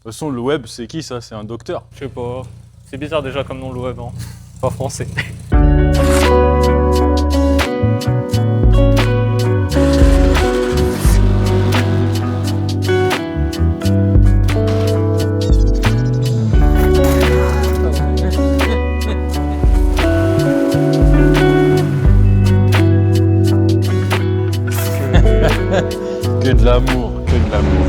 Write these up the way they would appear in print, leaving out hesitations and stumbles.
toute façon, le web, c'est qui ça? C'est un docteur. Je sais pas. C'est bizarre déjà comme nom le web, hein. Pas français. Que de l'amour, que de l'amour.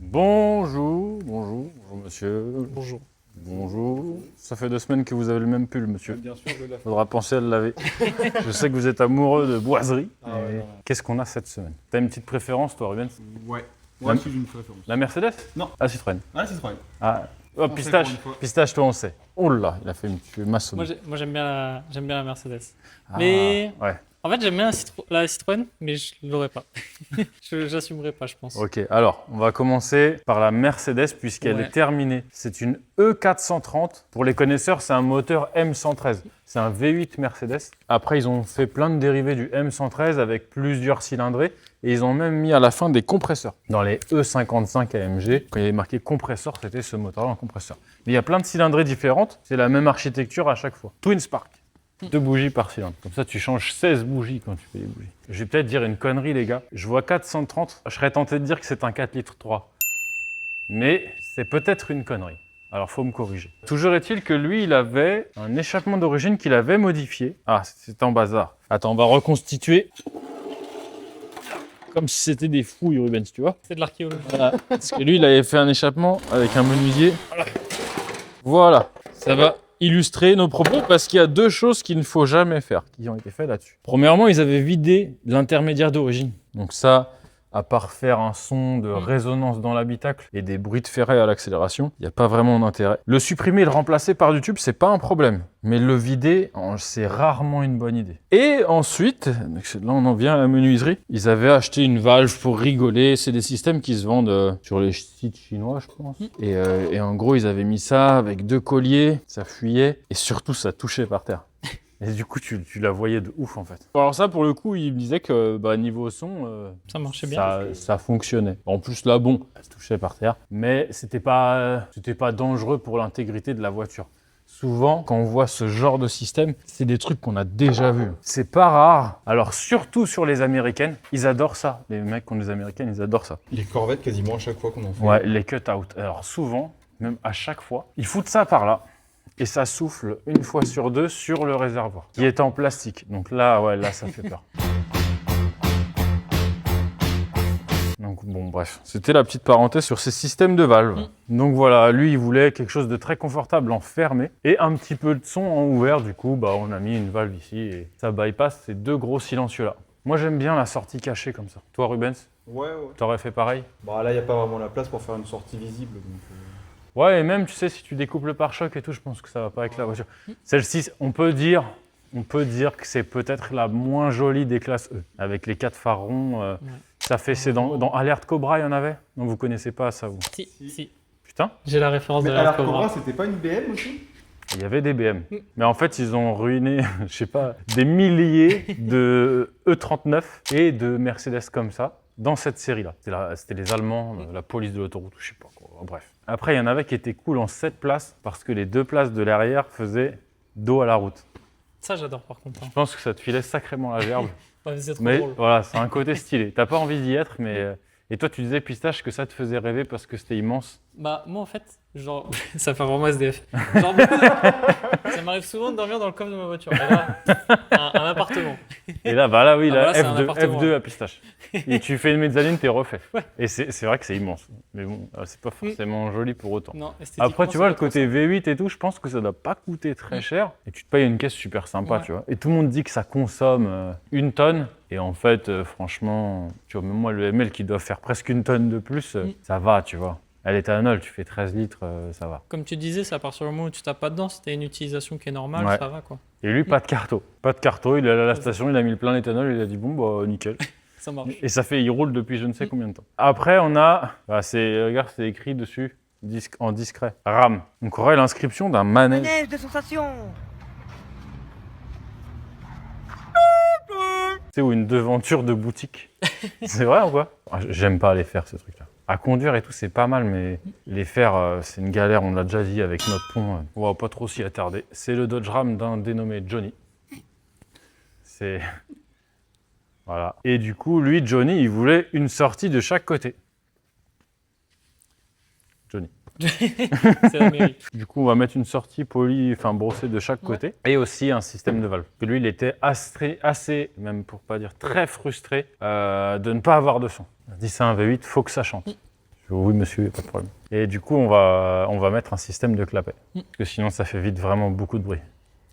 Bonjour monsieur. Bonjour. Bonjour. Ça fait 2 semaines que vous avez le même pull, monsieur. Bien sûr, je l'ai fait. Faudra penser à le laver. Je sais que vous êtes amoureux de boiserie. Ah ouais, non. Qu'est-ce qu'on a cette semaine? T'as une petite préférence, toi, Ruben? Ouais. La- Moi aussi, j'ai une préférence. La Mercedes? Non. Ah, Citroën. Ah, c'est vrai. Ah, oh, On sait pistache. pour une fois. Pistache, toi, on sait. Oh là, il a fait une maçonne. Moi j'aime bien la Mercedes. mais- Ouais. En fait j'aime bien la Citroën, mais je l'aurais pas. J'assumerai pas, je pense. Ok, alors, on va commencer par la Mercedes puisqu'elle Ouais. est terminée. C'est une E430. Pour les connaisseurs, c'est un moteur M113. C'est un V8 Mercedes. Après, ils ont fait plein de dérivés du M113 avec plusieurs cylindrées. Et ils ont même mis à la fin des compresseurs. Dans les E55 AMG, quand il y avait marqué compresseur, c'était ce moteur-là en compresseur. Mais il y a plein de cylindrées différentes. C'est la même architecture à chaque fois. Twin Spark. 2 bougies par cylindre. Comme ça, tu changes 16 bougies quand tu fais les bougies. Je vais peut-être dire une connerie, les gars. Je vois 430. Je serais tenté de dire que c'est un 4 litres 3. Mais c'est peut-être une connerie. Alors, faut me corriger. Toujours est-il que lui, il avait un échappement d'origine qu'il avait modifié. Ah, c'est en bazar. Attends, on va reconstituer. Comme si c'était des fouilles, Rubens, tu vois. C'est de l'archéologie. Voilà. Parce que lui, il avait fait un échappement avec un menuisier. Voilà. Ça va illustrer nos propos parce qu'il y a 2 choses qu'il ne faut jamais faire qui ont été faites là-dessus. Premièrement, ils avaient vidé l'intermédiaire d'origine. Donc ça, à part faire un son de résonance dans l'habitacle et des bruits de ferret à l'accélération, il n'y a pas vraiment d'intérêt. Le supprimer et le remplacer par du tube, c'est pas un problème. Mais le vider, c'est rarement une bonne idée. Et ensuite, là on en vient à la menuiserie, ils avaient acheté une valve pour rigoler. C'est des systèmes qui se vendent sur les sites chinois, je pense. Et en gros, ils avaient mis ça avec 2 colliers, ça fuyait et surtout ça touchait par terre. Et du coup, tu la voyais de ouf en fait. Alors ça, pour le coup, il me disait que niveau son, Ça marchait bien. ça fonctionnait. En plus, là, bon, ça se touchait par terre, mais c'était pas dangereux pour l'intégrité de la voiture. Souvent, quand on voit ce genre de système, c'est des trucs qu'on a déjà vus. C'est pas rare. Alors, surtout sur les américaines, ils adorent ça. Les mecs qui ont des américaines, ils adorent ça. Les corvettes, quasiment à chaque fois qu'on en fait. Ouais, les cut-out. Alors, souvent, même à chaque fois, ils foutent ça par là. Et ça souffle une fois sur 2 sur le réservoir, qui est en plastique. Donc là, ouais, là, ça fait peur. Donc bon, bref, c'était la petite parenthèse sur ces systèmes de valves. Donc voilà, lui, il voulait quelque chose de très confortable en fermé et un petit peu de son en ouvert. Du coup, on a mis une valve ici et ça bypass ces 2 gros silencieux-là. Moi, j'aime bien la sortie cachée comme ça. Toi, Rubens, Ouais. t'aurais fait pareil? Bah là, il n'y a pas vraiment la place pour faire une sortie visible. Donc, Ouais, et même, tu sais, si tu découpes le pare-choc et tout, je pense que ça va pas avec la voiture. Celle-ci, on peut dire que c'est peut-être la moins jolie des classes E. Avec les 4 phares ronds, ça fait, c'est dans Alert Cobra, il y en avait? Non, vous connaissez pas ça, vous? Si. Putain, J'ai la référence Mais de alors, la Cobra, Cobra. c'était pas une BM aussi? il y avait des BM. Mais en fait, ils ont ruiné, je sais pas, des milliers de E39 et de Mercedes comme ça dans cette série-là. C'était les Allemands, la police de l'autoroute, je sais pas quoi. Bref. Après, il y en avait qui étaient cool en 7 places parce que les 2 places de l'arrière faisaient dos à la route. Ça j'adore par contre. Je pense que ça te filait sacrément la gerbe. Ouais, c'est trop Mais drôle. voilà, c'est un côté stylé. T'as pas envie d'y être, mais... Et toi, tu disais, Pistache, que ça te faisait rêver parce que c'était immense. Bah moi en fait, genre, ça fait vraiment SDF. Genre, ça m'arrive souvent de dormir dans le coffre de ma voiture. Et là, un appartement. Et là, là, oui, Ah, là, bah là, c'est un F2, appartement. F2 à Pistache. Et tu fais une mezzanine, t'es refait. Et c'est vrai que c'est immense. Mais bon, c'est pas forcément joli pour autant. Non, esthétiquement, Après, tu c'est vois, pas le trop côté V8 et tout, je pense que ça doit pas coûter très cher. Et tu te payes une caisse super sympa, Ouais. tu vois. Et tout le monde dit que ça consomme 1 tonne. Et en fait, franchement, tu vois, même moi, le ML qui doit faire presque 1 tonne de plus, ça va, tu vois. À l'éthanol, tu fais 13 litres, ça va. Comme tu disais, c'est à partir du moment où tu tapes pas dedans, si t'as une utilisation qui est normale, Ouais. ça va quoi. Et lui, pas de carto. Pas de carto, il est allé à la station, il a mis le plein d'éthanol, il a dit bon, bah nickel. Ça marche. Et ça fait, il roule depuis je ne sais combien de temps. Après, on a, regarde, c'est écrit dessus, en discret, RAM. Donc, on aurait l'inscription d'un manège. Manège de sensation. sais, ou une devanture de boutique. C'est vrai ou quoi? J'aime pas les faire, ces trucs-là. À conduire et tout, c'est pas mal, mais les faire, c'est une galère. On l'a déjà dit avec notre pont. On va pas trop s'y attarder. C'est le Dodge Ram d'un dénommé Johnny. C'est... Voilà. Et du coup, lui, Johnny, il voulait une sortie de chaque côté. Johnny. C'est l'Amérique. Du coup, on va mettre une sortie brossée de chaque côté. Et aussi un système de valve. Que lui, il était assez, même pour pas dire très frustré, de ne pas avoir de son. Il a dit c'est un V8, faut que ça chante. Je dis, oui, monsieur, pas de problème. Et du coup, on va mettre un système de clapet. Parce que sinon, ça fait vite vraiment beaucoup de bruit.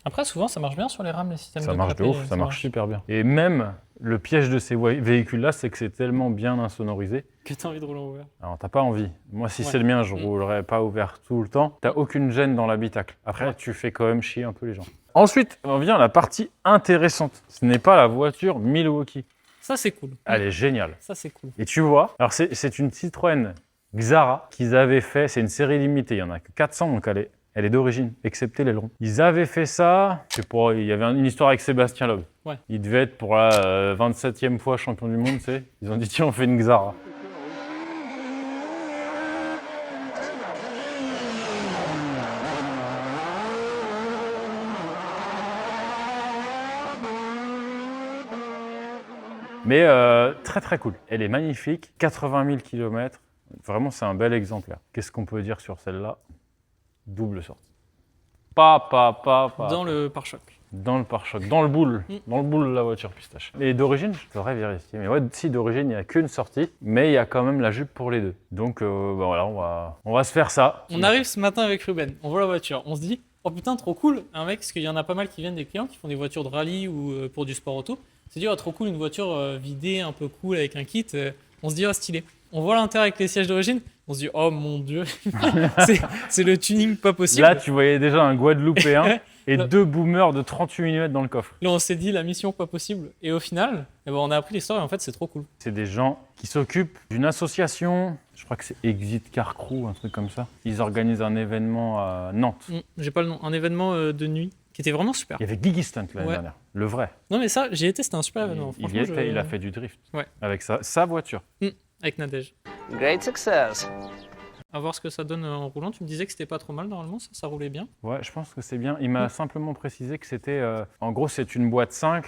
Après, souvent, ça marche bien sur les rames, les systèmes Ça de marche de clapet, ouf, ça marche super bien. Et même, le piège de ces véhicules-là, c'est que c'est tellement bien insonorisé. Que t'as envie de rouler en ouvert. Alors, t'as pas envie. Moi, si Ouais. c'est le mien, je roulerais pas ouvert tout le temps. T'as aucune gêne dans l'habitacle. Après, tu fais quand même chier un peu les gens. Ensuite, on vient à la partie intéressante. Ce n'est pas la voiture Milwaukee. Ça, c'est cool. Elle est géniale. Ça, c'est cool. Et tu vois, alors c'est une Citroën Xara qu'ils avaient fait. C'est une série limitée. Il y en a que 400, donc elle est d'origine, excepté l'aileron. Ils avaient fait ça, je sais pas, il y avait une histoire avec Sébastien Loeb. Ouais. Il devait être pour la 27e fois champion du monde, tu sais. Ils ont dit, tiens, on fait une Xara. Mais très très cool. Elle est magnifique, 80 000 km. Vraiment, c'est un bel exemplaire. Qu'est-ce qu'on peut dire sur celle-là? Double sortie. Dans le pare-choc. Dans le pare-choc, dans le boule de la voiture pistache. Et d'origine, je devrais vérifier, mais ouais, si d'origine, il n'y a qu'une sortie, mais il y a quand même la jupe pour les deux. Donc voilà, on va se faire ça. On arrive ce matin avec Ruben, on voit la voiture, on se dit, oh putain, trop cool, un mec, parce qu'il y en a pas mal qui viennent des clients qui font des voitures de rallye ou pour du sport auto. On se dit, oh trop cool, une voiture vidée, un peu cool avec un kit. On se dit, oh stylé. On voit l'intérieur avec les sièges d'origine, on se dit, oh mon dieu, c'est le tuning pas possible. Là, tu voyais déjà un Guadeloupéen et deux boomers de 38 mm dans le coffre. Là, on s'est dit, la mission pas possible. Et au final, on a appris l'histoire et en fait, c'est trop cool. C'est des gens qui s'occupent d'une association, je crois que c'est Exit Car Crew, un truc comme ça. Ils organisent un événement à Nantes. J'ai pas le nom, un événement de nuit qui était vraiment super. Il y avait Guigui Stunt l'année dernière, le vrai. Non mais ça, j'y étais, c'était un super événement. Il a fait du drift avec sa voiture. Avec Nadège. Great success. À voir ce que ça donne en roulant. Tu me disais que c'était pas trop mal normalement, ça roulait bien. Ouais, je pense que c'est bien. Il m'a simplement précisé que c'était... en gros, c'est une boîte 5,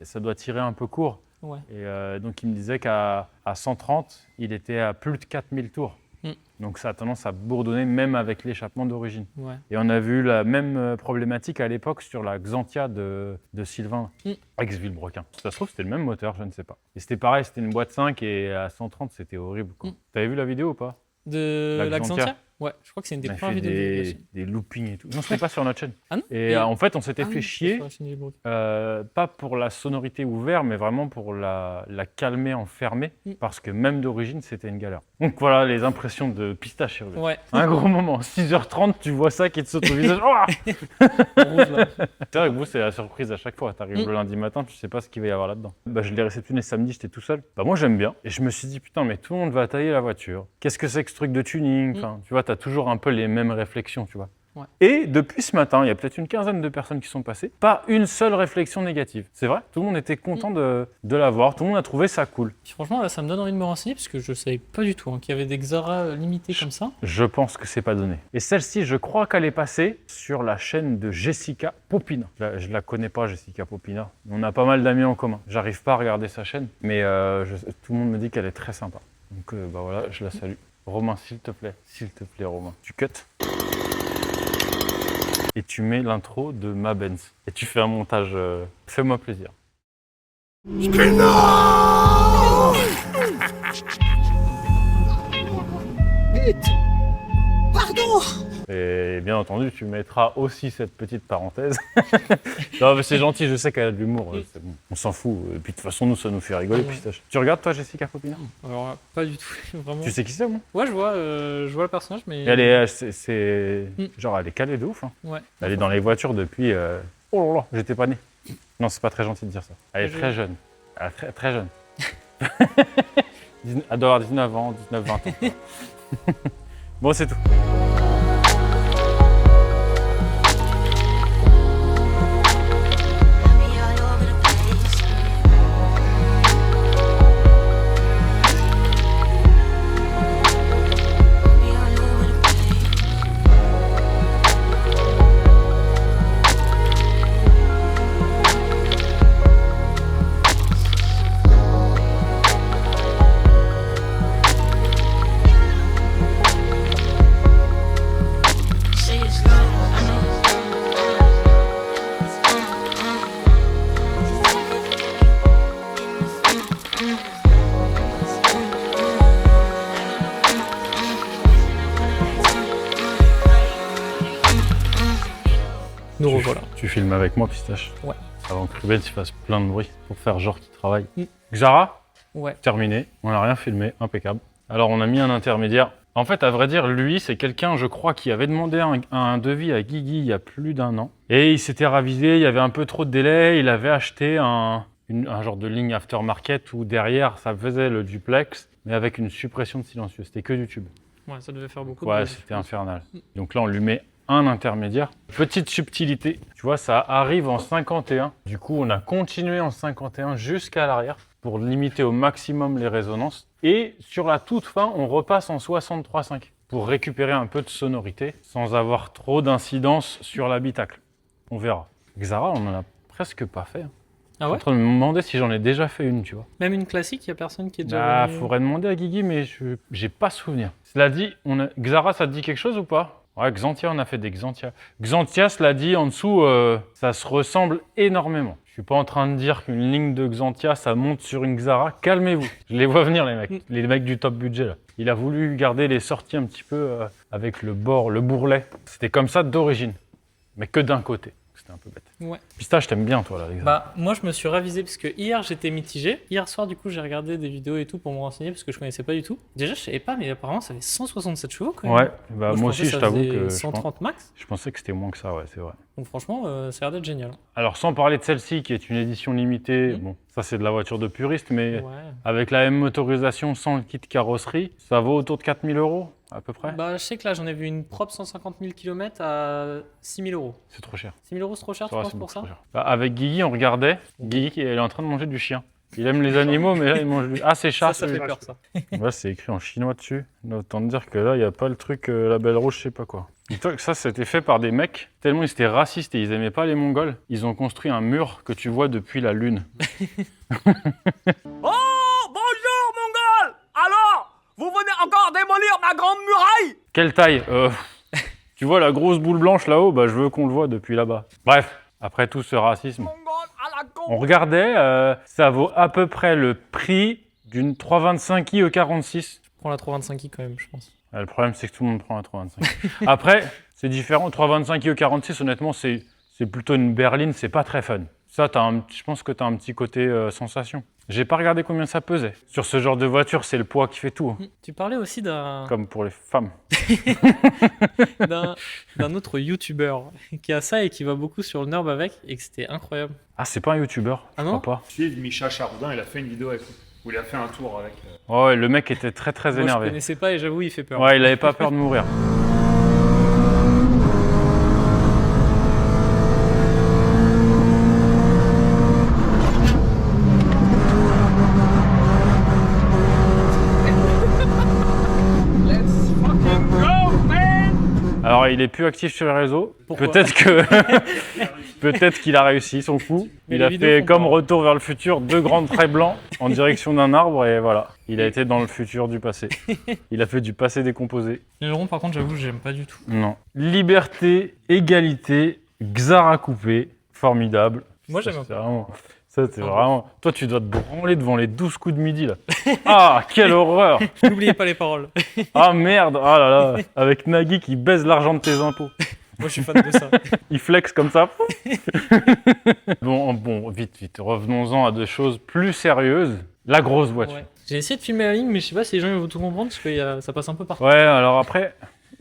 ça doit tirer un peu court. Ouais. Et donc, il me disait qu'à 130, il était à plus de 4000 tours. Donc, ça a tendance à bourdonner même avec l'échappement d'origine. Ouais. Et on a vu la même problématique à l'époque sur la Xantia de Sylvain, ex-Villebrequin. Ça se trouve, c'était le même moteur, je ne sais pas. Et c'était pareil, c'était une boîte 5 et à 130, c'était horrible. T'avais vu la vidéo ou pas? De la Xantia? Ouais, je crois que c'est une des premières vidéos. Des loopings et tout. Non, c'était pas sur notre chaîne. Ah non? Et en fait, on s'était fait chier, sur la chaîne Villebrequin. pas pour la sonorité ouverte, mais vraiment pour la calmer en fermé, parce que même d'origine, c'était une galère. Donc voilà les impressions de pistache. Ouais. Un gros moment, 6h30, tu vois ça qui te saute au visage. Oh c'est vrai que vous, c'est la surprise à chaque fois. T'arrives le lundi matin, tu sais pas ce qu'il va y avoir là-dedans. Je l'ai réceptionné samedi, j'étais tout seul. Moi, j'aime bien. Et je me suis dit, putain, mais tout le monde va tailler la voiture. Qu'est-ce que c'est que ce truc de tuning? Enfin, tu vois, t'as toujours un peu les mêmes réflexions, tu vois. Ouais. Et depuis ce matin, il y a peut-être une quinzaine de personnes qui sont passées. Pas une seule réflexion négative. C'est vrai, tout le monde était content de la voir. Tout le monde a trouvé ça cool. Puis franchement, là, ça me donne envie de me renseigner parce que je savais pas du tout qu'il y avait des Xara limités comme ça. Je pense que c'est pas donné. Et celle-ci, je crois qu'elle est passée sur la chaîne de Jessica Popina. Je la connais pas, Jessica Popina. On a pas mal d'amis en commun. J'arrive pas à regarder sa chaîne, mais tout le monde me dit qu'elle est très sympa. Donc voilà, je la salue. Romain, s'il te plaît, Romain, tu cut. Et tu mets l'intro de ma Benz. Et tu fais un montage. Fais-moi plaisir. Vite. Pardon. Et bien entendu, tu mettras aussi cette petite parenthèse. Non, mais c'est gentil, je sais qu'elle a de l'humour. C'est bon. On s'en fout. Et puis de toute façon, nous, ça nous fait rigoler. Pistache. Tu regardes, toi, Jessica Popina? Alors, pas du tout, vraiment. Tu sais qui c'est, moi? Ouais, je vois le personnage, mais. Elle est, genre, elle est calée de ouf. Hein. Ouais. Elle est dans les voitures depuis. Oh là là, j'étais pas né. Non, c'est pas très gentil de dire ça. Elle est très jeune. Elle est très, très jeune. Elle doit avoir 19 ans, 19-20 ans. Bon, c'est tout. Tu filmes avec moi, Pistache? Ouais. Avant que Ruben fasse plein de bruit pour faire genre qu'il travaille. Mm. Xara, Ouais. terminé. On n'a rien filmé, impeccable. Alors on a mis un intermédiaire. En fait, à vrai dire, lui, c'est quelqu'un, je crois, qui avait demandé un devis à Guigui il y a plus d'1 an. Et il s'était ravisé, il y avait un peu trop de délai. Il avait acheté un genre de ligne aftermarket où derrière, ça faisait le duplex, mais avec une suppression de silencieux. C'était que du tube. Ouais, ça devait faire beaucoup de Ouais, bruit, c'était je pense. infernal. Donc là, on lui met un intermédiaire. Petite subtilité, tu vois, ça arrive en 51. Du coup, on a continué en 51 jusqu'à l'arrière pour limiter au maximum les résonances. Et sur la toute fin, on repasse en 63.5 pour récupérer un peu de sonorité sans avoir trop d'incidence sur l'habitacle. On verra. Xara, on en a presque pas fait. Ah Je suis ouais? en train de me demander si j'en ai déjà fait une, tu vois. Même une classique, il n'y a personne qui est déjà Bah, venu. faudrait demander à Guigui, mais j'ai pas souvenir. Cela dit, Xara, ça te dit quelque chose ou pas? Ouais, Xantia, on a fait des Xantia. Xantia, cela dit, en dessous, ça se ressemble énormément. Je suis pas en train de dire qu'une ligne de Xantia, ça monte sur une Xara. Calmez-vous. Je les vois venir, les mecs. Les mecs du top budget, là. Il a voulu garder les sorties un petit peu avec le bord, le bourrelet. C'était comme ça d'origine, mais que d'un côté. C'était un peu bête. Ouais. Pistache, t'aimes bien, toi, là, les Xara. Bah, moi, je me suis ravisé parce que hier, j'étais mitigé. Hier soir, du coup, j'ai regardé des vidéos et tout pour me renseigner parce que je connaissais pas du tout. Déjà, je savais pas, mais apparemment, ça fait 167 chevaux quand même. Ouais, bah, moi pensais aussi, je ça t'avoue faisait que 130 max. je pensais que c'était moins que ça, ouais, c'est vrai. Donc, franchement, ça a l'air d'être génial. Alors, sans parler de celle-ci, qui est une édition limitée, Mhm. bon, ça, c'est de la voiture de puriste, mais Ouais. avec la M motorisation sans le kit carrosserie, ça vaut autour de 4 000 € à peu près. Bah, je sais que là, j'en ai vu une propre 150 000 km à 6 000 €. C'est trop cher. 6 000 € c'est trop cher, tu Ouais, penses, c'est pour beaucoup ça? trop cher. Bah, avec Guigui, on regardait. Guigui, elle est en train de manger du chien. Il aime les animaux, mais là, il mange du... Ah, c'est chat. Ça fait peur, ça. Ouais, c'est écrit en chinois dessus. Autant te dire que là, il n'y a pas le truc label rouge, je sais pas quoi. Dis-toi que ça, c'était fait par des mecs, tellement ils étaient racistes et ils aimaient pas les Mongols. Ils ont construit un mur que tu vois depuis la Lune. Oh, bonjour, Mongol! Alors, vous venez encore démolir ma grande muraille? Quelle taille Tu vois la grosse boule blanche là-haut? Bah, je veux qu'on le voit depuis là-bas. Bref, après tout ce racisme, Mongol à la con! on regardait, ça vaut à peu près le prix d'une 325i E46. Prends la 325i quand même, je pense. Le problème, c'est que tout le monde prend un 325. Après, c'est différent. 325 E46, honnêtement, c'est plutôt une berline, c'est pas très fun. Ça, je pense que tu as un petit côté sensation. J'ai pas regardé combien ça pesait. Sur ce genre de voiture, c'est le poids qui fait tout, hein, Tu parlais aussi comme pour les femmes. d'un autre YouTuber qui a ça et qui va beaucoup sur le Nurb avec et que c'était incroyable. Ah, c'est pas un youtubeur, Ah je non crois pas. Si, Micha Chardin, il a fait une vidéo avec où il a fait un tour avec. Ouais, le mec était très très Moi, je énervé. connaissais pas et j'avoue, il fait peur. Ouais, il avait pas peur de mourir. Alors, il est plus actif sur les réseaux. Pourquoi Peut-être qu'il a réussi son coup. Mais Il les a vidéos fait font comme peur. Retour vers le futur, 2 grands traits blancs en direction d'un arbre et voilà. Il a été dans le futur du passé. Il a fait du passé décomposé. L'aileron, par contre, j'avoue, j'aime pas du tout. Non. Liberté, égalité, Xara coupé, formidable. Moi, j'aime un c'est vraiment... Ça, c'est vraiment... Toi, tu dois te branler devant les 12 coups de midi, là. Ah, quelle horreur! N'oubliez pas les paroles. Ah, merde! Ah là là! Avec Nagui qui baise l'argent de tes impôts. Moi, je suis fan de ça. Il flex comme ça. Bon, vite. Revenons-en à des choses plus sérieuses. La grosse voiture. Ouais. J'ai essayé de filmer la ligne, mais je sais pas si les gens ils vont tout comprendre parce que ça passe un peu partout. Ouais, alors après,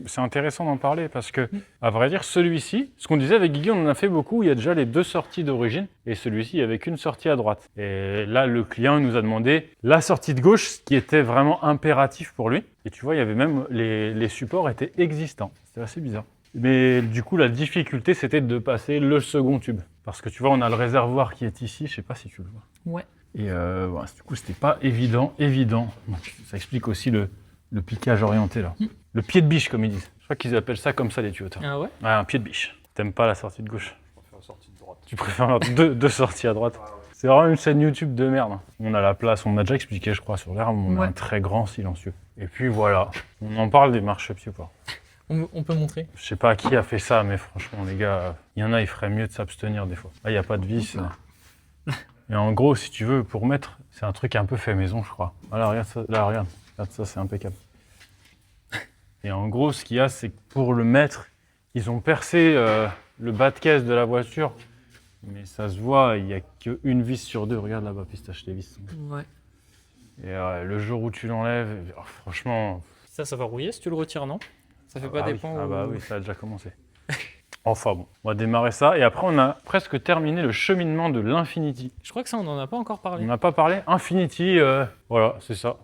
c'est intéressant d'en parler parce que, à vrai dire, celui-ci, ce qu'on disait avec Guigui, on en a fait beaucoup. Il y a déjà les 2 sorties d'origine et celui-ci, il n'y avait qu'une sortie à droite. Et là, le client nous a demandé la sortie de gauche, ce qui était vraiment impératif pour lui. Et tu vois, il y avait même les supports étaient existants. C'était assez bizarre. Mais du coup, la difficulté, c'était de passer le second tube. Parce que tu vois, on a le réservoir qui est ici, je sais pas si tu le vois. Ouais. Et voilà, du coup, c'était pas évident. Donc, ça explique aussi le piquage orienté, là. Le pied de biche, comme ils disent. Je crois qu'ils appellent ça comme ça, les tuyaux. Ah ouais? Ouais, un pied de biche. T'aimes pas la sortie de gauche? Je préfère la sortie de droite. Tu préfères deux sorties à droite? C'est vraiment une chaîne YouTube de merde. On a la place, on a déjà expliqué, je crois, sur l'herbe, on a Ouais. un très grand silencieux. Et puis voilà, on en parle des marche-up support. On peut montrer. Je sais pas qui a fait ça, mais franchement, les gars, il y en a, il ferait mieux de s'abstenir des fois. Là, il n'y a pas de vis. Et en gros, si tu veux, pour mettre, c'est un truc un peu fait maison, je crois. Voilà, regarde ça, là, regarde ça, c'est impeccable. Et en gros, ce qu'il y a, c'est que pour le mettre, ils ont percé le bas de caisse de la voiture. Mais ça se voit, il n'y a qu'une vis sur deux. Regarde là-bas, Pistache, les vis. Ouais. Et le jour où tu l'enlèves, franchement... Ça va rouiller si tu le retires, non? Ça fait pas des points Ah bah oui, ça a déjà commencé. Enfin bon, on va démarrer ça. Et après, on a presque terminé le cheminement de l'Infiniti. Je crois que ça, on n'en a pas encore On parlé. n'a pas parlé. Infiniti, voilà, c'est ça.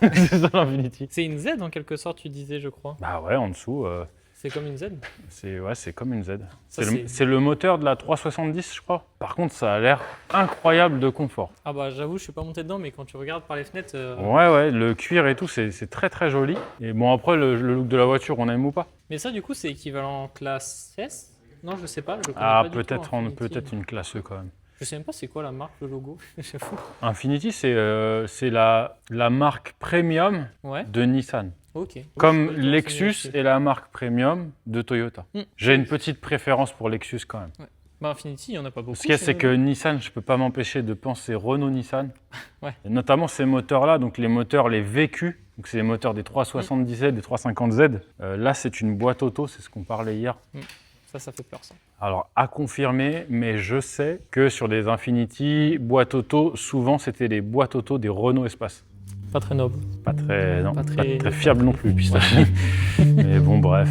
C'est ça l'Infiniti. C'est une Z en quelque sorte, tu disais, je crois. Bah ouais, en dessous, C'est comme une Z. c'est comme une Z. Ça, C'est le moteur de la 370, je crois. Par contre, ça a l'air incroyable de confort. Ah bah j'avoue, je suis pas monté dedans, mais quand tu regardes par les fenêtres... Ouais, le cuir et tout, c'est très très joli. Et bon, après, le look de la voiture, on aime ou pas? Mais ça, du coup, c'est équivalent classe S? Non, je sais pas. Je connais Ah, pas du tout Infiniti. peut-être une classe E quand même. Je sais même pas c'est quoi la marque, le logo. J'avoue. Infiniti, c'est la marque premium Ouais, de Nissan. ok. Comme Oui, je peux Lexus renseigner est la marque premium de Toyota. Mm. J'ai une petite préférence pour Lexus quand même. là-dessus. Bah Infiniti, il y en a pas beaucoup. Ce qu'il y a, c'est que Nissan, je peux pas m'empêcher de penser Renault-Nissan. Ouais. Et notamment ces moteurs-là, donc les moteurs, les VQ, donc c'est les moteurs des 370Z, des 350Z. Là, c'est une boîte auto, c'est ce qu'on parlait hier. Ça fait peur, ça. Alors, à confirmer, mais je sais que sur des Infiniti, boîte auto, souvent, c'était les boîtes auto des Renault Espace. Pas très noble. Pas très, non, Pas pas très- très fiable non plus, Pistache. Mais bon, bref.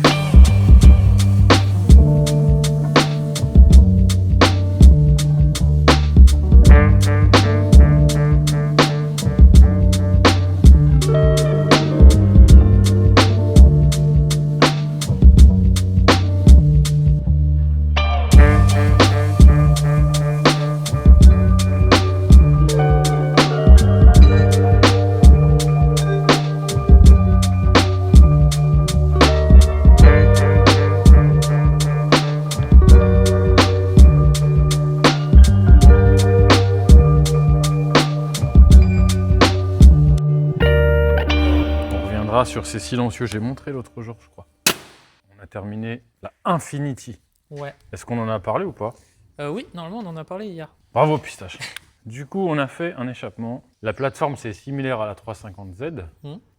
On reviendra sur ces silencieux. J'ai montré l'autre jour, je crois. On a terminé la Infiniti. Ouais. Est-ce qu'on en a parlé ou pas? Oui, normalement, on en a parlé hier. Bravo, Pistache. Du coup, on a fait un échappement. La plateforme, c'est similaire à la 350Z,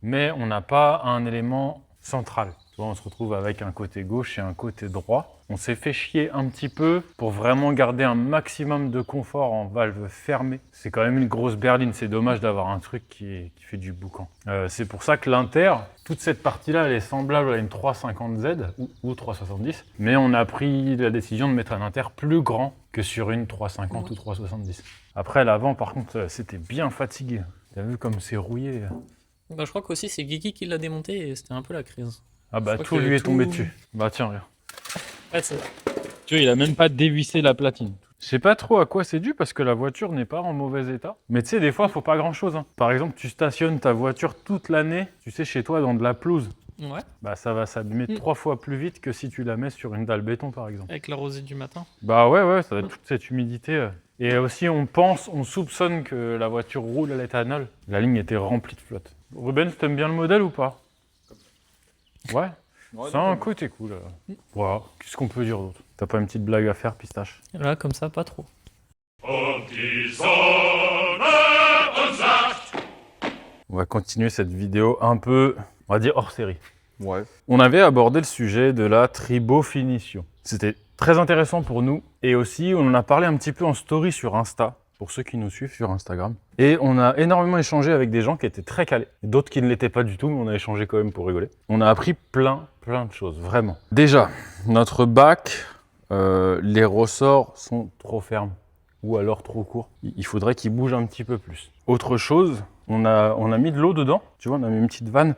mais on n'a pas un élément central. Tu vois, on se retrouve avec un côté gauche et un côté droit. On s'est fait chier un petit peu pour vraiment garder un maximum de confort en valve fermée. C'est quand même une grosse berline. C'est dommage d'avoir un truc qui fait du boucan. C'est pour ça que l'Inter, toute cette partie-là, elle est semblable à une 350Z ou 370. Mais on a pris la décision de mettre un Inter plus grand que sur une 350 ou 370. Après, l'avant, par contre, c'était bien fatigué. T'as vu comme c'est rouillé? Bah, je crois qu'aussi, c'est Guigui qui l'a démonté et c'était un peu la crise. Ah bah Je crois tout que lui est tout- tombé dessus. Bah tiens, regarde. Ouais, c'est... Tu vois, il a même pas dévissé la platine. Je sais pas trop à quoi c'est dû parce que la voiture n'est pas en mauvais état. Mais tu sais, des fois, faut pas grand chose. Par exemple, tu stationnes ta voiture toute l'année, tu sais, chez toi, dans de la pelouse. Ouais, Bah ça va s'abîmer 3 fois plus vite que si tu la mets sur une dalle béton, par exemple. avec la rosée du matin. Bah ouais, ça va être toute cette humidité. Et aussi, on soupçonne que la voiture roule à l'éthanol. La ligne était remplie de flotte. Ruben, t'aimes bien le modèle ou pas? Ouais. Ça a un côté cool. Voilà, qu'est-ce qu'on peut dire d'autre? T'as pas une petite blague à faire, Pistache? Là, comme ça, pas trop. On va continuer cette vidéo un peu, on va dire, hors série. Ouais. On avait abordé le sujet de la tribofinition. C'était très intéressant pour nous. Et aussi, on en a parlé un petit peu en story sur Insta, pour ceux qui nous suivent sur Instagram. Et on a énormément échangé avec des gens qui étaient très calés. D'autres qui ne l'étaient pas du tout, mais on a échangé quand même pour rigoler. On a appris plein de choses, vraiment. Déjà, notre bac, les ressorts sont trop fermes. Ou alors trop courts. Il faudrait qu'ils bougent un petit peu plus. Autre chose, on a mis de l'eau dedans. Tu vois, on a mis une petite vanne.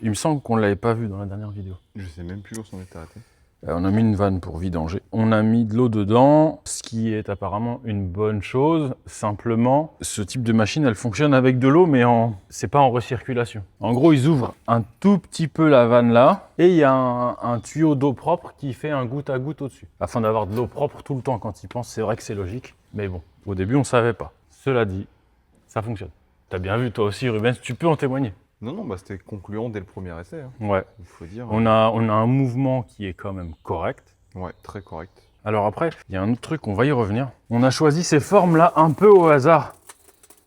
Il me semble qu'on ne l'avait pas vu dans la dernière vidéo. Je sais même plus où on s'en était arrêté. On a mis une vanne pour vidanger. On a mis de l'eau dedans, ce qui est apparemment une bonne chose. Simplement, ce type de machine, elle fonctionne avec de l'eau, mais c'est pas en recirculation. En gros, ils ouvrent un tout petit peu la vanne là, et il y a un tuyau d'eau propre qui fait un goutte à goutte au-dessus. Afin d'avoir de l'eau propre tout le temps quand ils pensent, c'est vrai que c'est logique. Mais bon, au début, on savait pas. Cela dit, ça fonctionne. T'as bien vu toi aussi, Rubens, tu peux en témoigner. Non, bah c'était concluant dès le premier essai. Hein. Ouais. Il faut dire. On a un mouvement qui est quand même correct. Ouais, très correct. Alors après, il y a un autre truc, on va y revenir. On a choisi ces formes-là un peu au hasard.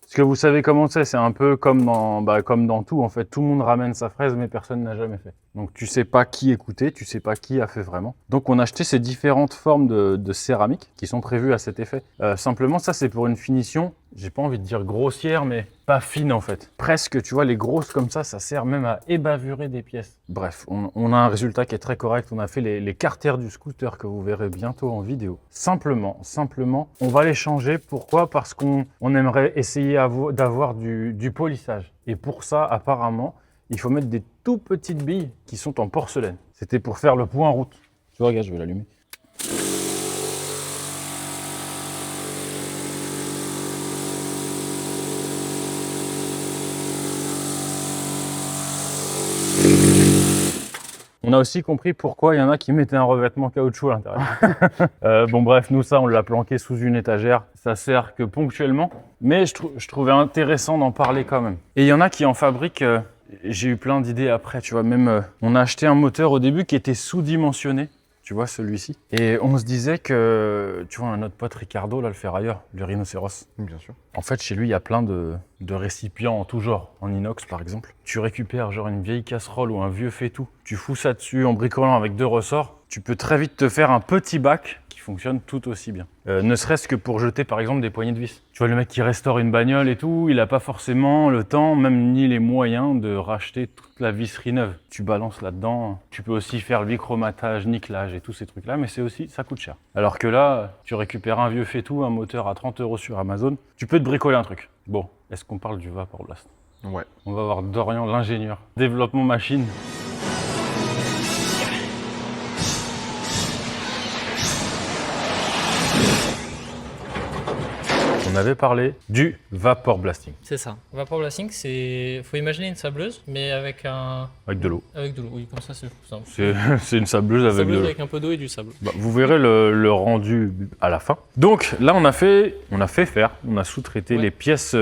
Parce que vous savez comment c'est un peu comme dans tout en fait. Tout le monde ramène sa fraise, mais personne n'a jamais fait. Donc tu sais pas qui écouter, tu sais pas qui a fait vraiment. Donc on a acheté ces différentes formes de céramique qui sont prévues à cet effet. Simplement ça c'est pour une finition, j'ai pas envie de dire grossière mais pas fine en fait. Presque tu vois les grosses comme ça sert même à ébavurer des pièces. Bref, on a un résultat qui est très correct. On a fait les carters du scooter que vous verrez bientôt en vidéo. Simplement, on va les changer. Pourquoi? Parce qu'on aimerait essayer d'avoir du polissage. Et pour ça apparemment, il faut mettre des tout petites billes qui sont en porcelaine. C'était pour faire le point route. Tu vois, regarde, je vais l'allumer. On a aussi compris pourquoi il y en a qui mettaient un revêtement caoutchouc à l'intérieur. Bon bref, nous ça on l'a planqué sous une étagère. Ça sert que ponctuellement. Mais je trouvais intéressant d'en parler quand même. Et il y en a qui en fabriquent... j'ai eu plein d'idées après, tu vois, même on a acheté un moteur au début qui était sous-dimensionné, tu vois, celui-ci. Et on se disait que, tu vois, notre pote Ricardo, là, le ferrailleur, le rhinocéros. Bien sûr. En fait, chez lui, il y a plein de récipients en tout genre, en inox par exemple. Tu récupères genre une vieille casserole ou un vieux faitout, tu fous ça dessus en bricolant avec 2 ressorts, tu peux très vite te faire un petit bac qui fonctionne tout aussi bien. Ne serait-ce que pour jeter par exemple des poignées de vis. Tu vois le mec qui restaure une bagnole et tout, il n'a pas forcément le temps, même ni les moyens de racheter toute la visserie neuve. Tu balances là-dedans, tu peux aussi faire le bicromatage, nickelage et tous ces trucs-là, mais ça coûte cher. Alors que là, tu récupères un vieux faitout, un moteur à 30 € sur Amazon, tu peux te bricoler un truc. Bon, est-ce qu'on parle du Vaporblast? Ouais. On va voir Dorian, l'ingénieur. Développement machine. On avait parlé du vapor blasting. C'est ça. Vapor blasting, faut imaginer une sableuse, mais avec de l'eau. Avec de l'eau, oui, comme ça c'est plus simple. C'est une sableuse avec de l'eau. Avec un peu d'eau et du sable. Bah, vous verrez le rendu à la fin. Donc là, on a sous-traité les pièces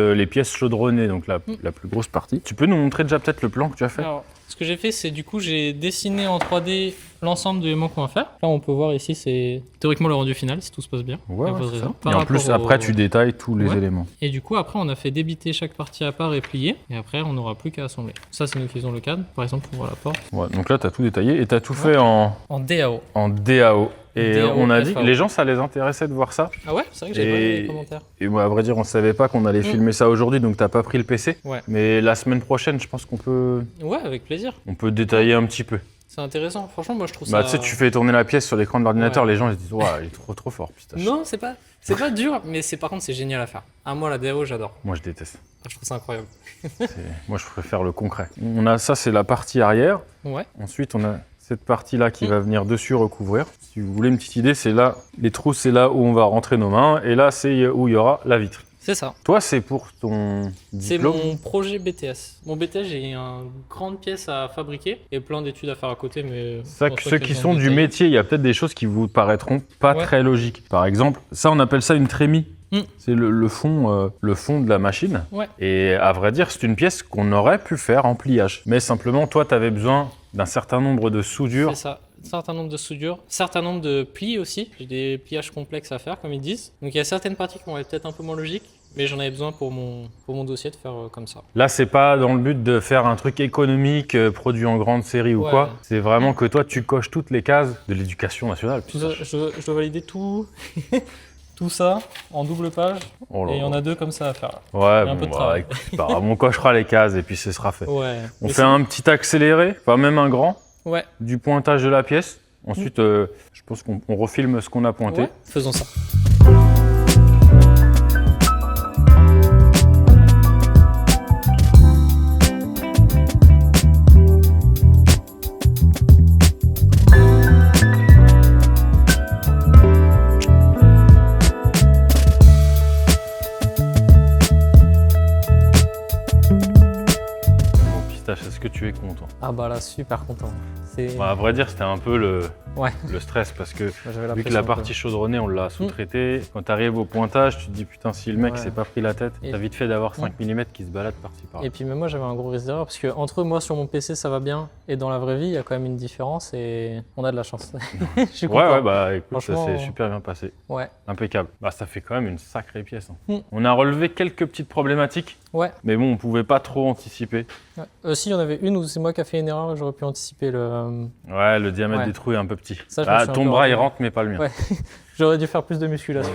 chaudronnées, donc la plus grosse partie. Tu peux nous montrer déjà peut-être le plan que tu as fait? Alors, ce que j'ai fait, c'est du coup, j'ai dessiné en 3D l'ensemble des éléments qu'on va faire. Là, on peut voir ici, c'est théoriquement le rendu final, si tout se passe bien. Ouais, ouais, c'est ça. Par Et en plus, après, tu détailles tous les éléments. Et du coup, après, on a fait débiter chaque partie à part et plier. Et après, on n'aura plus qu'à assembler. Ça, c'est nous qui faisons le cadre. Par exemple, pour voir la porte. Ouais, donc là, tu as tout détaillé et tu as tout fait en DAO. En DAO. Et DAO, on a dit, FAO. les gens, ça les intéressait de voir ça. Ah ouais, c'est vrai que j'avais pas vu les commentaires. Et moi, à vrai dire, on savait pas qu'on allait filmer ça aujourd'hui, donc t'as pas pris le PC. Ouais. Mais la semaine prochaine, je pense qu'on peut... Ouais, avec plaisir. On peut détailler un petit peu. C'est intéressant. Franchement, moi, je trouve Bah, ça... tu sais, tu fais tourner la pièce sur l'écran de l'ordinateur, Ouais. les gens, ils se disent, ouais, il est trop fort, pistache. Non, c'est pas dur, mais par contre, c'est génial à faire. Ah, moi, la DAO, j'adore. Moi, je déteste. Je trouve ça incroyable. Moi, je préfère le concret. On a ça, c'est la partie arrière. Ouais. Ensuite, on a cette partie-là qui va venir dessus recouvrir. Si vous voulez une petite idée, c'est là, les trous, c'est là où on va rentrer nos mains. Et là, c'est où il y aura la vitre. C'est ça. Toi, c'est pour ton C'est diplôme? mon projet BTS. Mon BTS, j'ai une grande pièce à fabriquer et plein d'études à faire à côté. Mais Ça, ceux qui sont du métier, il y a peut-être des choses qui vous paraîtront pas très logiques. Par exemple, ça, on appelle ça une trémie. C'est le fond de la machine. Ouais. Et à vrai dire, c'est une pièce qu'on aurait pu faire en pliage. Mais simplement, toi, tu avais besoin d'un certain nombre de soudures. C'est ça. Un certain nombre de soudures, certain nombre de plis aussi. J'ai des pliages complexes à faire, comme ils disent. Donc il y a certaines parties qui vont être peut-être un peu moins logiques, mais j'en avais besoin pour mon dossier de faire comme ça. Là, c'est pas dans le but de faire un truc économique, produit en grande série ou quoi. C'est vraiment que toi, tu coches toutes les cases de l'éducation nationale. Tout ça, je dois valider tout. Tout ça en double page, Oh là et il y en là. a 2 comme ça à faire. Ouais, un peu de bah, travail. écoute, c'est pas grave, on cochera les cases et puis ce sera fait. Ouais. On Mais fait un petit accéléré, pas même un grand, Ouais. du pointage de la pièce. Ensuite, je pense qu'on refilme ce qu'on a pointé. Ouais, faisons ça. Bon, Pistache, est-ce que tu es content? Ah bah là, super content. C'est... Bah, à vrai dire, c'était un peu Ouais. le stress parce que J'avais vu que pression, la partie chaudronnée, on l'a sous-traitée. Quand tu arrives au pointage, tu te dis putain, si le mec Ouais. s'est pas pris la tête, Et- t'as vite fait d'avoir 5 mm qui se baladent par-ci par-là. Et puis même moi j'avais un gros risque d'erreur parce que entre moi sur mon PC ça va bien et dans la vraie vie il y a quand même une différence et on a de la chance. Je suis content. Ouais, bah écoute, ça Franchement, s'est super bien passé. Ouais. Impeccable. Bah ça fait quand même une sacrée pièce. Hein. Mm. On a relevé quelques petites problématiques, Ouais. mais bon, on pouvait pas trop anticiper. Si il y en avait une où c'est moi qui a fait une erreur et j'aurais pu anticiper le. Ouais, le diamètre Ouais. des trous est un peu petit. Ça, je me suis un ton peu bras il rappelé. rentre, mais pas le mien. Ouais. J'aurais dû faire plus de musculation.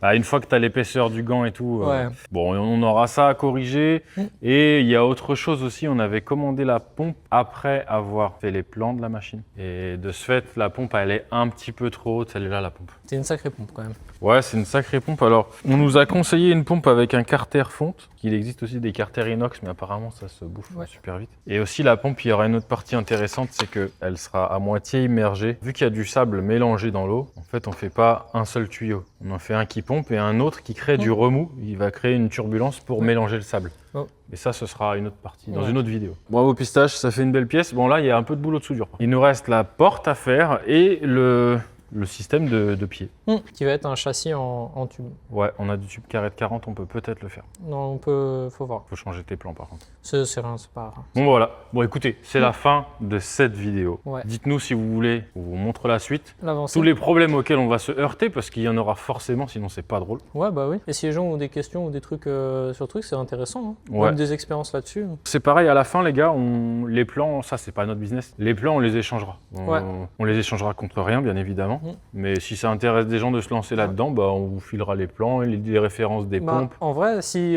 Bah, une fois que tu as l'épaisseur du gant et tout, Ouais. bon, on aura ça à corriger. Mm. Et il y a autre chose aussi, on avait commandé la pompe après avoir fait les plans de la machine. Et de ce fait, la pompe, elle est un petit peu trop haute, celle-là, la pompe. C'est une sacrée pompe quand même. Ouais, c'est une sacrée pompe. Alors, on nous a conseillé une pompe avec un carter fonte, qu'il existe aussi des carters inox, mais apparemment, ça se bouffe Ouais. super vite. Et aussi, la pompe, il y aura une autre partie intéressante, c'est qu'elle sera à moitié immergée. Vu qu'il y a du sable mélangé dans l'eau, en fait, on fait pas un seul tuyau. On en fait un qui pompe et un autre qui crée du remous. Il va créer une turbulence pour mélanger le sable. Oh. Et ça, ce sera une autre partie, dans Ouais. une autre vidéo. Bravo Pistache, ça fait une belle pièce. Bon, là, il y a un peu de boulot de soudure. Il nous reste la porte à faire et le système de pied. Qui va être un châssis en tube. Ouais, on a du tube carré de 40, on peut peut-être le faire. Non, on peut. Faut voir. Faut changer tes plans par contre. C'est rien, c'est pas grave. Bon voilà, bon écoutez, c'est la fin de cette vidéo. Ouais. Dites-nous si vous voulez, on vous montre la suite. L'avancée. Tous les problèmes auxquels on va se heurter, parce qu'il y en aura forcément, sinon c'est pas drôle. Ouais, bah oui. Et si les gens ont des questions ou des trucs sur le truc, c'est intéressant. Hein. Ouais. Même des expériences là-dessus. C'est pareil à la fin les gars, les plans, ça c'est pas notre business. Les plans on les échangera. Ouais. On les échangera contre rien bien évidemment. Mm. Mais si ça intéresse des gens de se lancer là-dedans, bah, on vous filera les plans, les références des Bah, pompes. en vrai, si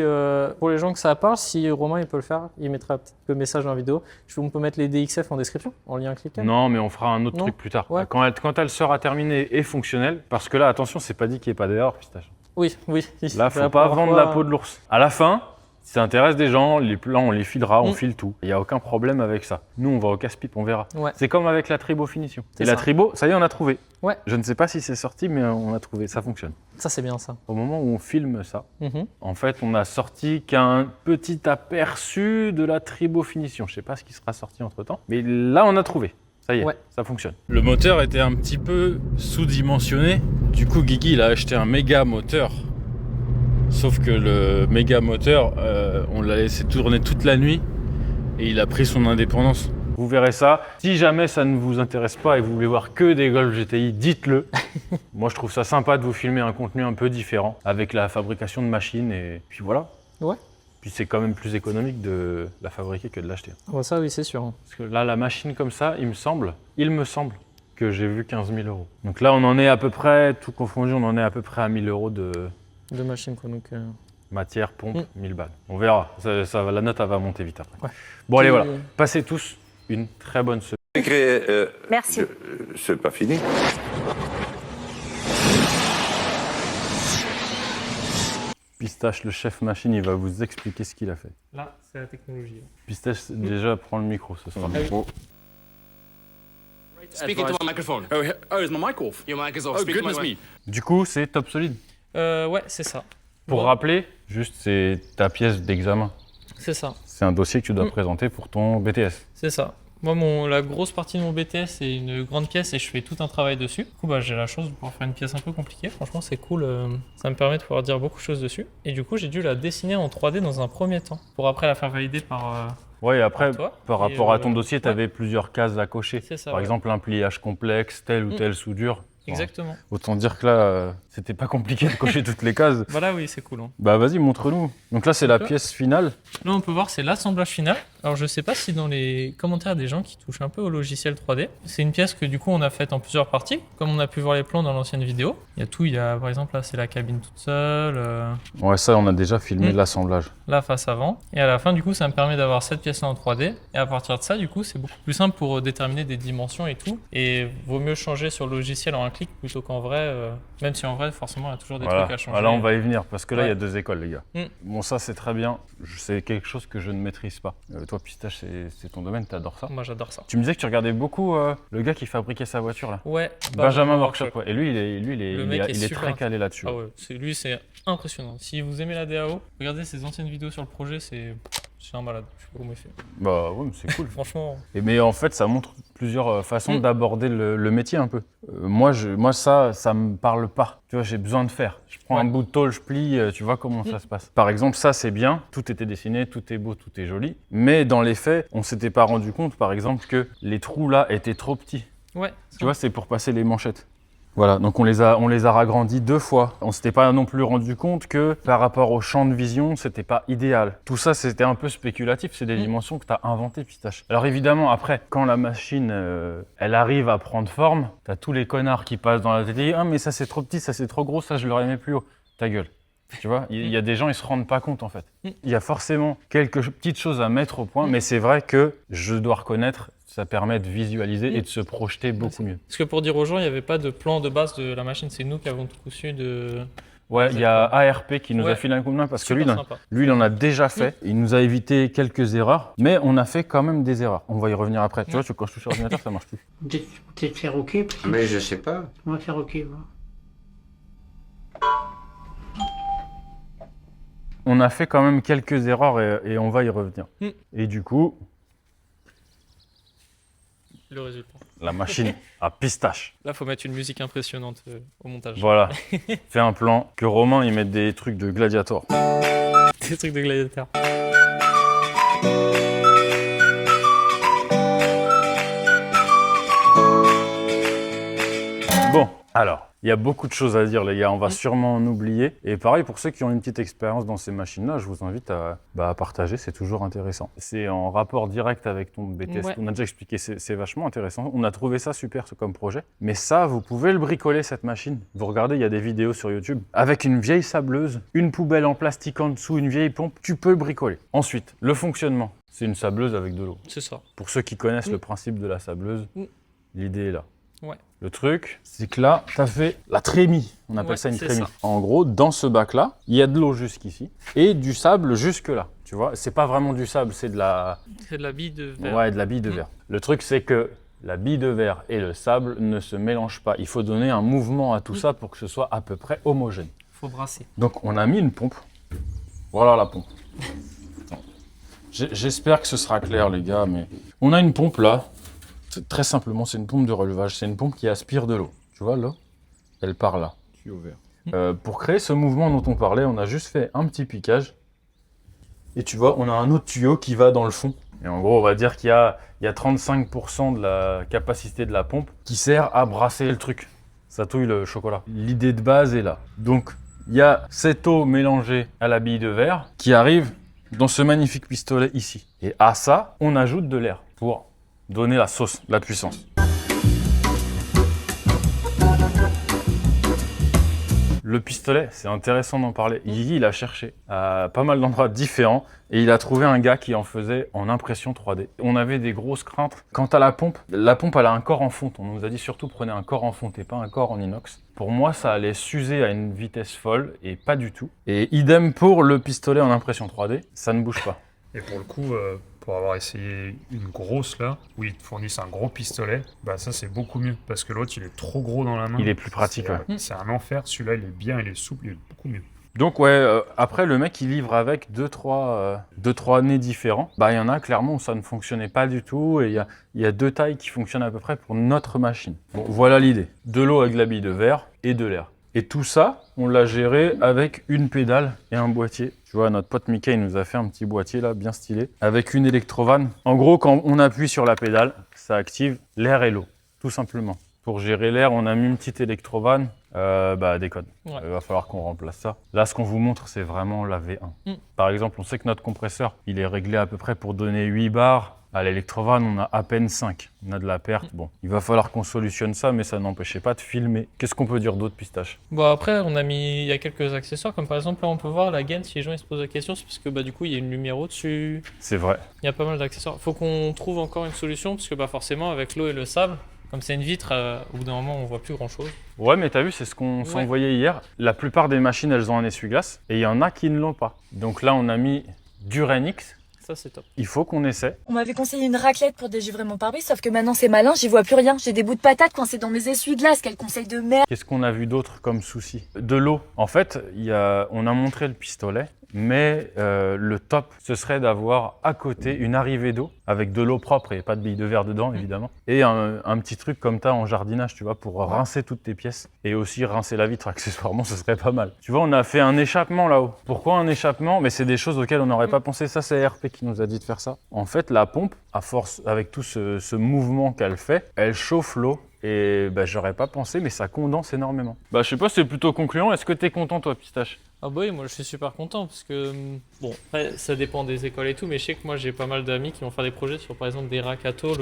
pour les gens que ça parle, si Romain il peut le faire, il mettra peut-être le message dans la vidéo. On peut mettre les DXF en description, en lien cliquable. Non, mais on fera un autre Non. truc plus tard. Ouais. Quand elle sera terminée et fonctionnelle, parce que là, attention, c'est pas dit qu'il n'y ait pas d'erreur, Pistache. Oui, oui. Là, faut pas vendre la peau de l'ours. À la fin, si ça intéresse des gens, les plans, on les filera, on Mm. file tout. Il n'y a aucun problème avec ça. Nous, on va au casse-pipe, on verra. Ouais. C'est comme avec la tribo finition. C'est Et la ça. tribo, ça y est, on a trouvé. Ouais. Je ne sais pas si c'est sorti, mais on a trouvé. Ça fonctionne. Ça, c'est bien ça. Au moment où on filme ça, Mhm. en fait, on a sorti qu'un petit aperçu de la tribo finition. Je sais pas ce qui sera sorti entre-temps, mais là, on a trouvé. Ça y est, Ouais. ça fonctionne. Le moteur était un petit peu sous-dimensionné. Du coup, Guigui, il a acheté un méga moteur. Sauf que le méga moteur, on l'a laissé tourner toute la nuit et il a pris son indépendance. Vous verrez ça. Si jamais ça ne vous intéresse pas et que vous voulez voir que des Golf GTI, dites-le. Moi, je trouve ça sympa de vous filmer un contenu un peu différent avec la fabrication de machines et puis voilà. Ouais. Puis c'est quand même plus économique de la fabriquer que de l'acheter. Bon, ça, oui, c'est sûr. Parce que là, la machine comme ça, il me semble que j'ai vu 15 000 €. Donc là, on en est à peu près, tout confondu, on en est à peu près à 1 000 € de De machines, quoi. Donc, matière, pompe, 1000 balles. On verra, la note elle va monter vite après. Ouais. Bon allez, Et- voilà, passez tous une très bonne semaine. Merci. C'est pas fini. Pistache, le chef machine, il va vous expliquer ce qu'il a fait. là, c'est la technologie. Pistache, déjà, prends le micro, ce sera mieux. Speaking to my microphone. Oh, is my mic off? Your mic is off. Oh, Speak to my goodness me. Du coup, c'est top solide. Ouais, c'est ça. Pour Bon. rappeler, juste, c'est ta pièce d'examen. C'est ça. C'est un dossier que tu dois présenter pour ton BTS. C'est ça. Moi, la grosse partie de mon BTS, c'est une grande pièce et je fais tout un travail dessus. Du coup, bah, j'ai la chance de pouvoir faire une pièce un peu compliquée. Franchement, c'est cool. Ça me permet de pouvoir dire beaucoup de choses dessus. Et du coup, j'ai dû la dessiner en 3D dans un premier temps pour après la faire valider par. Ouais, et après, Toi. par Et, rapport à ton dossier, tu ouais. avais plusieurs cases à cocher. C'est ça. Par ouais. exemple, un pliage complexe, telle ou telle soudure. Exactement. Autant dire que là, c'était pas compliqué de cocher toutes les cases. Bah là, oui, c'est cool. Hein. Bah vas-y, montre-nous. Donc là, c'est la Donc là- pièce finale. Là, on peut voir, c'est l'assemblage final. Alors, je sais pas si dans les commentaires, des gens qui touchent un peu au logiciel 3D. C'est une pièce que du coup, on a faite en plusieurs parties, comme on a pu voir les plans dans l'ancienne vidéo. Il y a tout. Il y a, par exemple, là, c'est la cabine toute seule. Ouais, ça, on a déjà filmé l'assemblage. Là, face avant. Et à la fin, du coup, ça me permet d'avoir cette pièce-là en 3D. Et à partir de ça, du coup, c'est beaucoup plus simple pour déterminer des dimensions et tout. Et vaut mieux changer sur le logiciel en un clic plutôt qu'en vrai. Même si en vrai, forcément, il y a toujours des Voilà. trucs à changer. Ah, là, on va y venir parce que là, il y a Ouais. 2 écoles, les gars. Mm. Bon, ça, c'est très bien. C'est quelque chose que je ne maîtrise pas. Toi, Pistache, c'est ton domaine, t'adores ça. Moi, j'adore ça. Tu me disais que tu regardais beaucoup le gars qui fabriquait sa voiture, là. Ouais. Benjamin Workshop. Ouais. Et lui, Le mec est il est super très calé là-dessus. Ah ouais, lui, c'est impressionnant. Si vous aimez la DAO, regardez ses anciennes vidéos sur le projet, c'est C'est un malade, je sais pas comment il fait. Bah ouais, mais c'est cool. Franchement, Mais en fait, ça montre plusieurs façons d'aborder le métier un peu. Moi, ça me parle pas. Tu vois, j'ai besoin de faire. Je prends un bout de tôle, je plie, tu vois comment ça se passe. Par exemple, ça, c'est bien. Tout était dessiné, tout est beau, tout est joli. Mais dans les faits, on s'était pas rendu compte, par exemple, que les trous là étaient trop petits. ouais. Tu vois, c'est pour passer les manchettes. Voilà, donc on les a ragrandis 2 fois. On s'était pas non plus rendu compte que par rapport au champ de vision, c'était pas idéal. Tout ça, c'était un peu spéculatif, c'est des dimensions que tu as inventées, Pistache. Alors évidemment, après, quand la machine, elle arrive à prendre forme, tu as tous les connards qui passent dans la télé, « Ah mais ça c'est trop petit, ça c'est trop gros, ça je l'aurais mis plus haut. » Ta gueule. Tu vois, il y a des gens, ils se rendent pas compte en fait. Il y a forcément quelques petites choses à mettre au point, mais c'est vrai que je dois reconnaître, ça permet de visualiser et de se projeter beaucoup mieux. Parce que pour dire aux gens, il n'y avait pas de plan de base de la machine, c'est nous qui avons conçu de... Ouais, il y a ARP qui nous a filé un coup de main parce que lui, il en a déjà fait. Il nous a évité quelques erreurs, mais on a fait quand même des erreurs. On va y revenir après. Tu vois, quand je touche sur l'ordinateur, ça marche plus. Peut-être faire OK. Mais je sais pas. On va faire OK. Voilà. On a fait quand même quelques erreurs et on va y revenir. Et du coup, Le résultat. la machine à pistache. Là, faut mettre une musique impressionnante au montage. Voilà. Fais un plan que Romain, il mette des trucs de Gladiator. Des trucs de gladiateur. Bon, alors, il y a beaucoup de choses à dire, les gars. On va sûrement en oublier. Et pareil, pour ceux qui ont une petite expérience dans ces machines-là, je vous invite à partager. C'est toujours intéressant. C'est en rapport direct avec ton BTS. Ouais. On a déjà expliqué, c'est vachement intéressant. On a trouvé ça super comme projet. Mais ça, vous pouvez le bricoler, cette machine. Vous regardez, il y a des vidéos sur YouTube. Avec une vieille sableuse, une poubelle en plastique en dessous, une vieille pompe, tu peux le bricoler. Ensuite, le fonctionnement. C'est une sableuse avec de l'eau. C'est ça. Pour ceux qui connaissent le principe de la sableuse, l'idée est là. Ouais. Le truc, c'est que là, tu as fait la trémie. On appelle ça une c'est trémie. ça. En gros, dans ce bac-là, il y a de l'eau jusqu'ici et du sable jusque-là. Tu vois, c'est pas vraiment du sable, c'est de la... C'est de la bille de verre. Ouais, de la bille de verre. Le truc, c'est que la bille de verre et le sable ne se mélangent pas. Il faut donner un mouvement à tout ça pour que ce soit à peu près homogène. Faut brasser. Donc, on a mis une pompe. Voilà la pompe. Attends. J'espère que ce sera clair, les gars, mais... On a une pompe là. Très simplement, c'est une pompe de relevage. C'est une pompe qui aspire de l'eau. Tu vois, l'eau, elle part là. Tuyau vert. Pour créer ce mouvement dont on parlait, on a juste fait un petit piquage. Et tu vois, on a un autre tuyau qui va dans le fond. Et en gros, on va dire qu'il y a 35% de la capacité de la pompe qui sert à brasser le truc. Ça touille le chocolat. L'idée de base est là. Donc, il y a cette eau mélangée à la bille de verre qui arrive dans ce magnifique pistolet ici. Et à ça, on ajoute de l'air pour donner la sauce, la puissance. Le pistolet, c'est intéressant d'en parler. Guigui, il a cherché à pas mal d'endroits différents et il a trouvé un gars qui en faisait en impression 3D. On avait des grosses craintes. Quant à la pompe, elle a un corps en fonte. On nous a dit surtout prenez un corps en fonte et pas un corps en inox. Pour moi, ça allait s'user à une vitesse folle et pas du tout. Et idem pour le pistolet en impression 3D, ça ne bouge pas. Et pour le coup, pour avoir essayé une grosse là, où ils te fournissent un gros pistolet, bah ça c'est beaucoup mieux. Parce que l'autre il est trop gros dans la main. Il est plus pratique, ouais. C'est un enfer, celui-là il est bien, il est souple, il est beaucoup mieux. Donc ouais, après le mec il livre avec 2-3 nez différents. Bah il y en a clairement où ça ne fonctionnait pas du tout et il y a 2 tailles qui fonctionnent à peu près pour notre machine. Bon, voilà l'idée. De l'eau avec de la bille de verre et de l'air. Et tout ça, on l'a géré avec une pédale et un boîtier. Tu vois, notre pote Mickey, il nous a fait un petit boîtier là, bien stylé, avec une électrovanne. En gros, quand on appuie sur la pédale, ça active l'air et l'eau, tout simplement. Pour gérer l'air, on a mis une petite électrovanne, déconne. Ouais. Il va falloir qu'on remplace ça. Là, ce qu'on vous montre, c'est vraiment la V1. Par exemple, on sait que notre compresseur, il est réglé à peu près pour donner 8 bars. À l'électrovanne, on a à peine 5. On a de la perte. Bon, il va falloir qu'on solutionne ça, mais ça n'empêchait pas de filmer. Qu'est-ce qu'on peut dire d'autre, Pistache? Bon, après, il y a quelques accessoires, comme par exemple, là, on peut voir la gaine, si les gens ils se posent la question, c'est parce que du coup, il y a une lumière au-dessus. C'est vrai. Il y a pas mal d'accessoires. Faut qu'on trouve encore une solution, parce que forcément, avec l'eau et le sable, comme c'est une vitre, au bout d'un moment, on voit plus grand-chose. Ouais, mais t'as vu, c'est ce qu'on s'envoyait hier. La plupart des machines, elles ont un essuie-glace, et il y en a qui ne l'ont pas. Donc là, on a mis du Renix. Ça, c'est top. Il faut qu'on essaie. On m'avait conseillé une raclette pour dégivrer mon pare-brise, sauf que maintenant c'est malin, j'y vois plus rien. J'ai des bouts de patates coincés dans mes essuie-glaces, quel conseil de merde. Qu'est-ce qu'on a vu d'autre comme souci? De l'eau. En fait, on a montré le pistolet, mais le top, ce serait d'avoir à côté une arrivée d'eau avec de l'eau propre et pas de billes de verre dedans, évidemment. Et un petit truc comme ça en jardinage, tu vois, pour rincer toutes tes pièces. Et aussi rincer la vitre, accessoirement, ce serait pas mal. Tu vois, on a fait un échappement là-haut. Pourquoi un échappement? Mais c'est des choses auxquelles on n'aurait pas pensé. Ça, c'est RP qui nous a dit de faire ça. En fait, la pompe, à force, avec tout ce mouvement qu'elle fait, elle chauffe l'eau. Et bah, j'aurais pas pensé, mais ça condense énormément. Bah, je sais pas, c'est plutôt concluant. Est-ce que t'es content, toi, Pistache? Ah bah oui, moi je suis super content parce que, bon, après ça dépend des écoles et tout, mais je sais que moi j'ai pas mal d'amis qui vont faire des projets sur par exemple des racks à tôle,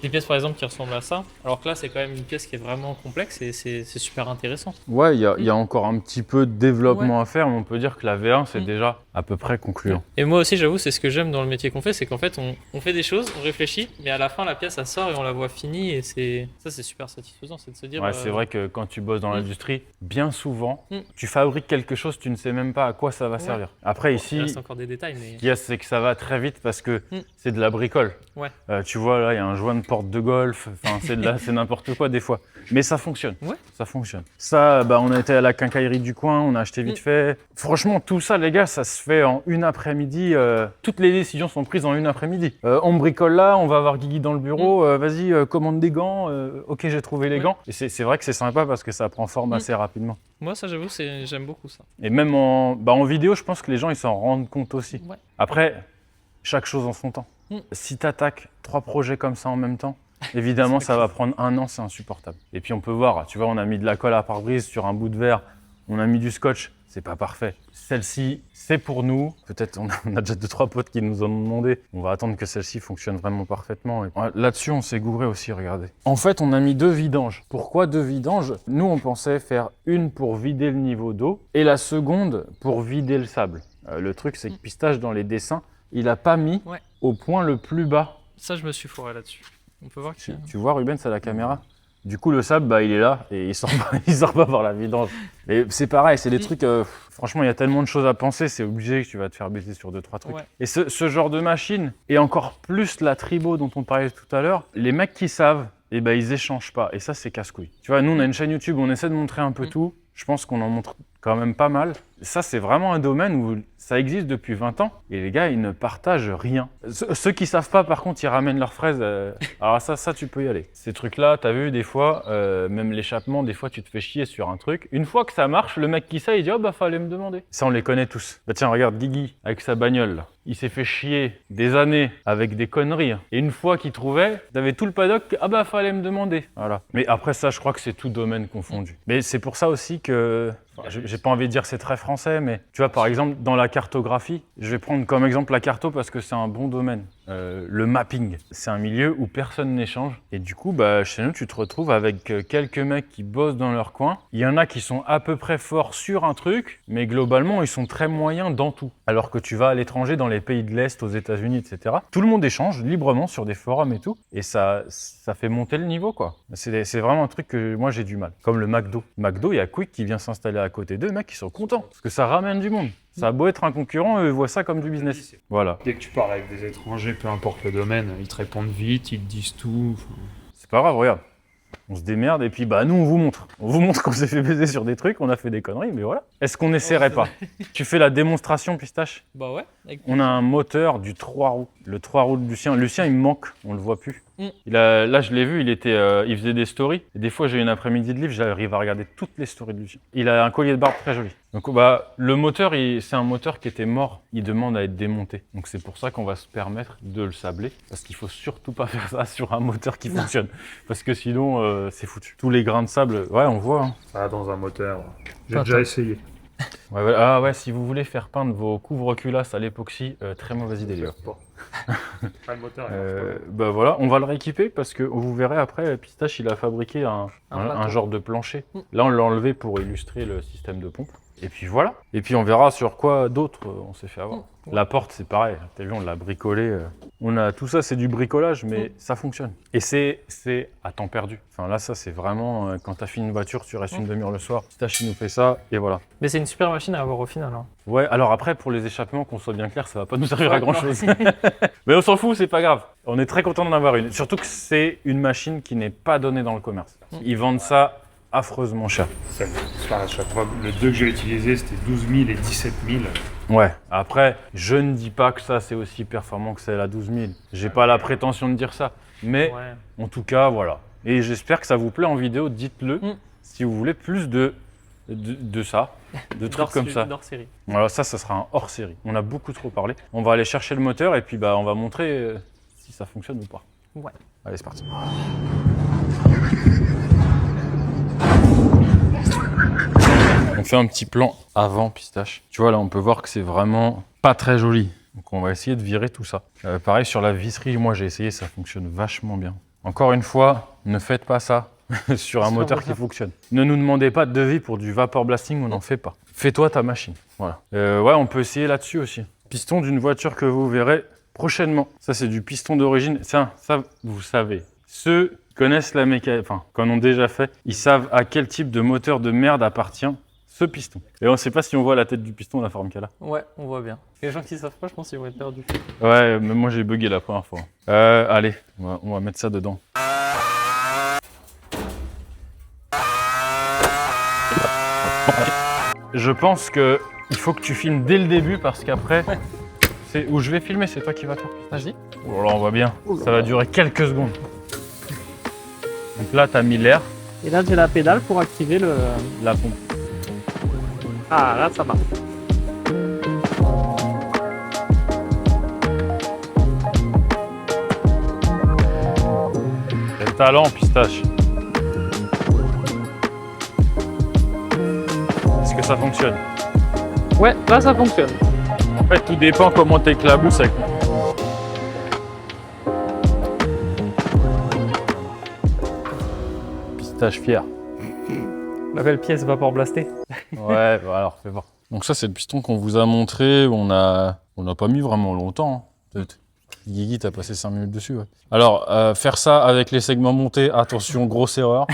des pièces par exemple qui ressemblent à ça, alors que là c'est quand même une pièce qui est vraiment complexe et c'est super intéressant. Ouais, il y a encore un petit peu de développement à faire, mais on peut dire que la V1 c'est déjà à peu près concluant. Et moi aussi j'avoue, c'est ce que j'aime dans le métier qu'on fait, c'est qu'en fait on fait des choses, on réfléchit, mais à la fin la pièce elle sort et on la voit finie et ça c'est super satisfaisant, c'est de se dire... Ouais, c'est vrai que quand tu bosses dans l'industrie, bien souvent, tu fabriques quelque chose, tu ne sais même pas à quoi ça va servir. Après ici, il reste encore des détails, mais... ce qu'il y a, c'est que ça va très vite parce que c'est de la bricole. Ouais. Tu vois, là, il y a un joint de porte de golf, enfin, c'est n'importe quoi des fois. Mais ça fonctionne. Ouais. Ça fonctionne. Ça, bah, on a été à la quincaillerie du coin, on a acheté vite fait. Franchement, tout ça, les gars, ça se fait en une après-midi. Toutes les décisions sont prises en une après-midi. On bricole là, on va avoir Guigui dans le bureau, vas-y, commande des gants. Ok, j'ai trouvé les gants. Et c'est vrai que c'est sympa parce que ça prend forme assez rapidement. Moi, ça, j'avoue, j'aime beaucoup ça. Et même en vidéo, je pense que les gens, ils s'en rendent compte aussi. Ouais. Après, chaque chose en son temps. Si tu attaques 3 projets comme ça en même temps, évidemment, ça va prendre 1 an, c'est insupportable. Et puis on peut voir, tu vois, on a mis de la colle à pare-brise sur un bout de verre, on a mis du scotch, c'est pas parfait. Celle-ci, c'est pour nous. Peut-être on a déjà 2-3 potes qui nous en ont demandé. On va attendre que celle-ci fonctionne vraiment parfaitement. Et là-dessus, on s'est gouré aussi, regardez. En fait, on a mis 2 vidanges. Pourquoi 2 vidanges? Nous, on pensait faire une pour vider le niveau d'eau et la seconde pour vider le sable. Le truc, c'est que Pistache, dans les dessins, il a pas mis au point le plus bas. Ça, je me suis fourré là-dessus. On peut voir que tu vois, Ruben, c'est à la caméra. Du coup, le sable, bah, il est là et il sort pas par la vidange. Et c'est pareil, c'est des trucs... franchement, il y a tellement de choses à penser, c'est obligé que tu vas te faire baiser sur 2-3 trucs. Ouais. Et ce genre de machine, et encore plus la Tribo dont on parlait tout à l'heure, les mecs qui savent, eh ben, ils échangent pas. Et ça, c'est casse-couille. Tu vois, nous, on a une chaîne YouTube, on essaie de montrer un peu tout. Je pense qu'on en montre quand même pas mal. Ça, c'est vraiment un domaine où ça existe depuis 20 ans et les gars, ils ne partagent rien. Ceux qui savent pas, par contre, ils ramènent leurs fraises. Alors ça, tu peux y aller. Ces trucs-là, t'as vu, des fois, même l'échappement, des fois, tu te fais chier sur un truc. Une fois que ça marche, le mec qui sait, il dit « Oh, bah, fallait me demander. » Ça, on les connaît tous. Bah tiens, regarde, Guigui, avec sa bagnole, là. Il s'est fait chier des années avec des conneries. Et une fois qu'il trouvait, t'avais tout le paddock, « Ah bah, fallait me demander. » Voilà. Mais après ça, je crois que c'est tout domaine confondu. Mais c'est pour ça aussi que... J'ai pas envie de dire que c'est très français, mais tu vois, par exemple, dans la cartographie, je vais prendre comme exemple la carto parce que c'est un bon domaine. Le mapping, c'est un milieu où personne n'échange. Et du coup, bah, chez nous, tu te retrouves avec quelques mecs qui bossent dans leur coin. Il y en a qui sont à peu près forts sur un truc, mais globalement, ils sont très moyens dans tout. Alors que tu vas à l'étranger, dans les pays de l'Est, aux États-Unis, etc., tout le monde échange librement sur des forums et tout. Et ça fait monter le niveau, quoi. C'est vraiment un truc que moi, j'ai du mal. Comme le McDo. McDo, il y a Quick qui vient s'installer à côté d'eux, mecs, qui sont contents. Parce que ça ramène du monde. Ça a beau être un concurrent, eux, ils voient ça comme du business. Voilà. Dès que tu parles avec des étrangers, peu importe le domaine, ils te répondent vite, ils te disent tout. C'est pas grave, regarde. On se démerde et puis bah nous on vous montre. On vous montre qu'on s'est fait baiser sur des trucs, on a fait des conneries, mais voilà. Est-ce qu'on n'essaierait pas? Tu fais la démonstration, Pistache? Bah ouais. On a un moteur du 3 roues. Le 3 roues de Lucien. Lucien il me manque, on le voit plus. Là je l'ai vu, il faisait des stories. Et des fois j'ai une après-midi de livre, j'arrive à regarder toutes les stories de Lucien. Il a un collier de barbe très joli. Donc bah le moteur, c'est un moteur qui était mort. Il demande à être démonté. Donc c'est pour ça qu'on va se permettre de le sabler. Parce qu'il faut surtout pas faire ça sur un moteur qui fonctionne. Parce que sinon c'est foutu. Tous les grains de sable, ouais on voit. Hein. Ça va dans un moteur. J'ai déjà essayé. Ouais, ouais. Ah ouais, si vous voulez faire peindre vos couvre-culasses à l'époxy, très mauvaise idée les gars. Pas le moteur. Bah voilà, on va le rééquiper parce que vous verrez après, Pistache il a fabriqué un genre de plancher. Là on l'a enlevé pour illustrer le système de pompe. Et puis voilà. Et puis on verra sur quoi d'autres on s'est fait avoir. La porte, c'est pareil. T'as vu, on l'a bricolé. On a tout ça, c'est du bricolage, mais ça fonctionne. Et c'est à temps perdu. Enfin là, ça, c'est vraiment quand t'as fini une voiture, tu restes une demi-heure le soir. Stache, il nous fait ça, et voilà. Mais c'est une super machine à avoir au final. Hein. Ouais, alors après, pour les échappements, qu'on soit bien clair, ça va pas nous servir à grand-chose. Mais on s'en fout, c'est pas grave. On est très content d'en avoir une. Surtout que c'est une machine qui n'est pas donnée dans le commerce. Ils vendent ça affreusement cher. À chaque fois, le 2 que j'ai utilisé, c'était 12 000 et 17 000. Ouais, après, je ne dis pas que ça c'est aussi performant que celle à 12 000. J'ai pas la prétention de dire ça. Mais en tout cas, voilà. Et j'espère que ça vous plaît en vidéo, dites-le si vous voulez plus de ça, de trucs comme ça. Hors-série. Voilà, ça sera un hors-série. On a beaucoup trop parlé. On va aller chercher le moteur et puis on va montrer si ça fonctionne ou pas. Ouais. Allez, c'est parti. On fait un petit plan avant pistache. Tu vois là, on peut voir que c'est vraiment pas très joli. Donc on va essayer de virer tout ça. Pareil sur la visserie, moi j'ai essayé, ça fonctionne vachement bien. Encore une fois, ne faites pas ça sur un moteur qui fonctionne. Ne nous demandez pas de devis pour du vapor blasting, on n'en fait pas. Fais-toi ta machine. Voilà. Ouais, on peut essayer là-dessus aussi. Piston d'une voiture que vous verrez prochainement. Ça c'est du piston d'origine. Ça vous savez. Ceux qui connaissent la mécanique, enfin, qui en ont déjà fait, ils savent à quel type de moteur de merde appartient ce piston. Et on ne sait pas si on voit la tête du piston, la forme qu'elle a. Ouais, on voit bien. Les gens qui ne savent pas, je pense qu'ils vont être perdus. Ouais, même moi j'ai bugué la première fois. Allez, on va mettre ça dedans. Je pense que il faut que tu filmes dès le début parce qu'après, c'est où je vais filmer, c'est toi qui vas faire. Vas-y. Oh là, on voit bien. Ça va durer quelques secondes. Donc là, tu as mis l'air. Et là, j'ai la pédale pour activer la pompe. Ah, là, ça marche. Quel talent, pistache. Est-ce que ça fonctionne? Ouais, là, ça fonctionne. En fait, tout dépend comment tu éclabousses avec. Pistache fier. La belle pièce vapor blasté. Ouais, bah alors fais voir. Donc ça c'est le piston qu'on vous a montré, on n'a pas mis vraiment longtemps. Hein. Guigui t'as passé 5 minutes dessus. Ouais. Alors faire ça avec les segments montés, attention, grosse erreur.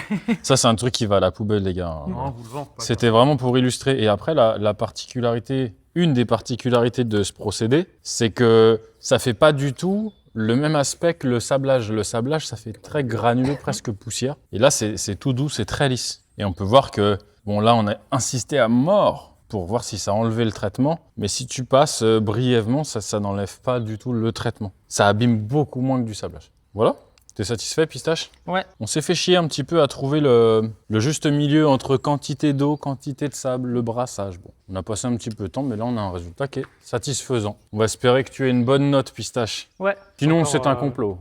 Ça c'est un truc qui va à la poubelle les gars. Non, vous le vendez pas. C'était vraiment pour illustrer. Et après la particularité, une des particularités de ce procédé, c'est que ça fait pas du tout le même aspect que le sablage. Le sablage ça fait très granuleux, presque poussière. Et là c'est tout doux, c'est très lisse. Et on peut voir que, bon là on a insisté à mort pour voir si ça enlevait le traitement, mais si tu passes brièvement, ça n'enlève pas du tout le traitement. Ça abîme beaucoup moins que du sablage. Voilà. T'es satisfait, pistache? Ouais. On s'est fait chier un petit peu à trouver le juste milieu entre quantité d'eau, quantité de sable, le brassage. Bon, on a passé un petit peu de temps, mais là on a un résultat qui est satisfaisant. On va espérer que tu aies une bonne note, pistache. Ouais. Sinon encore, c'est un complot.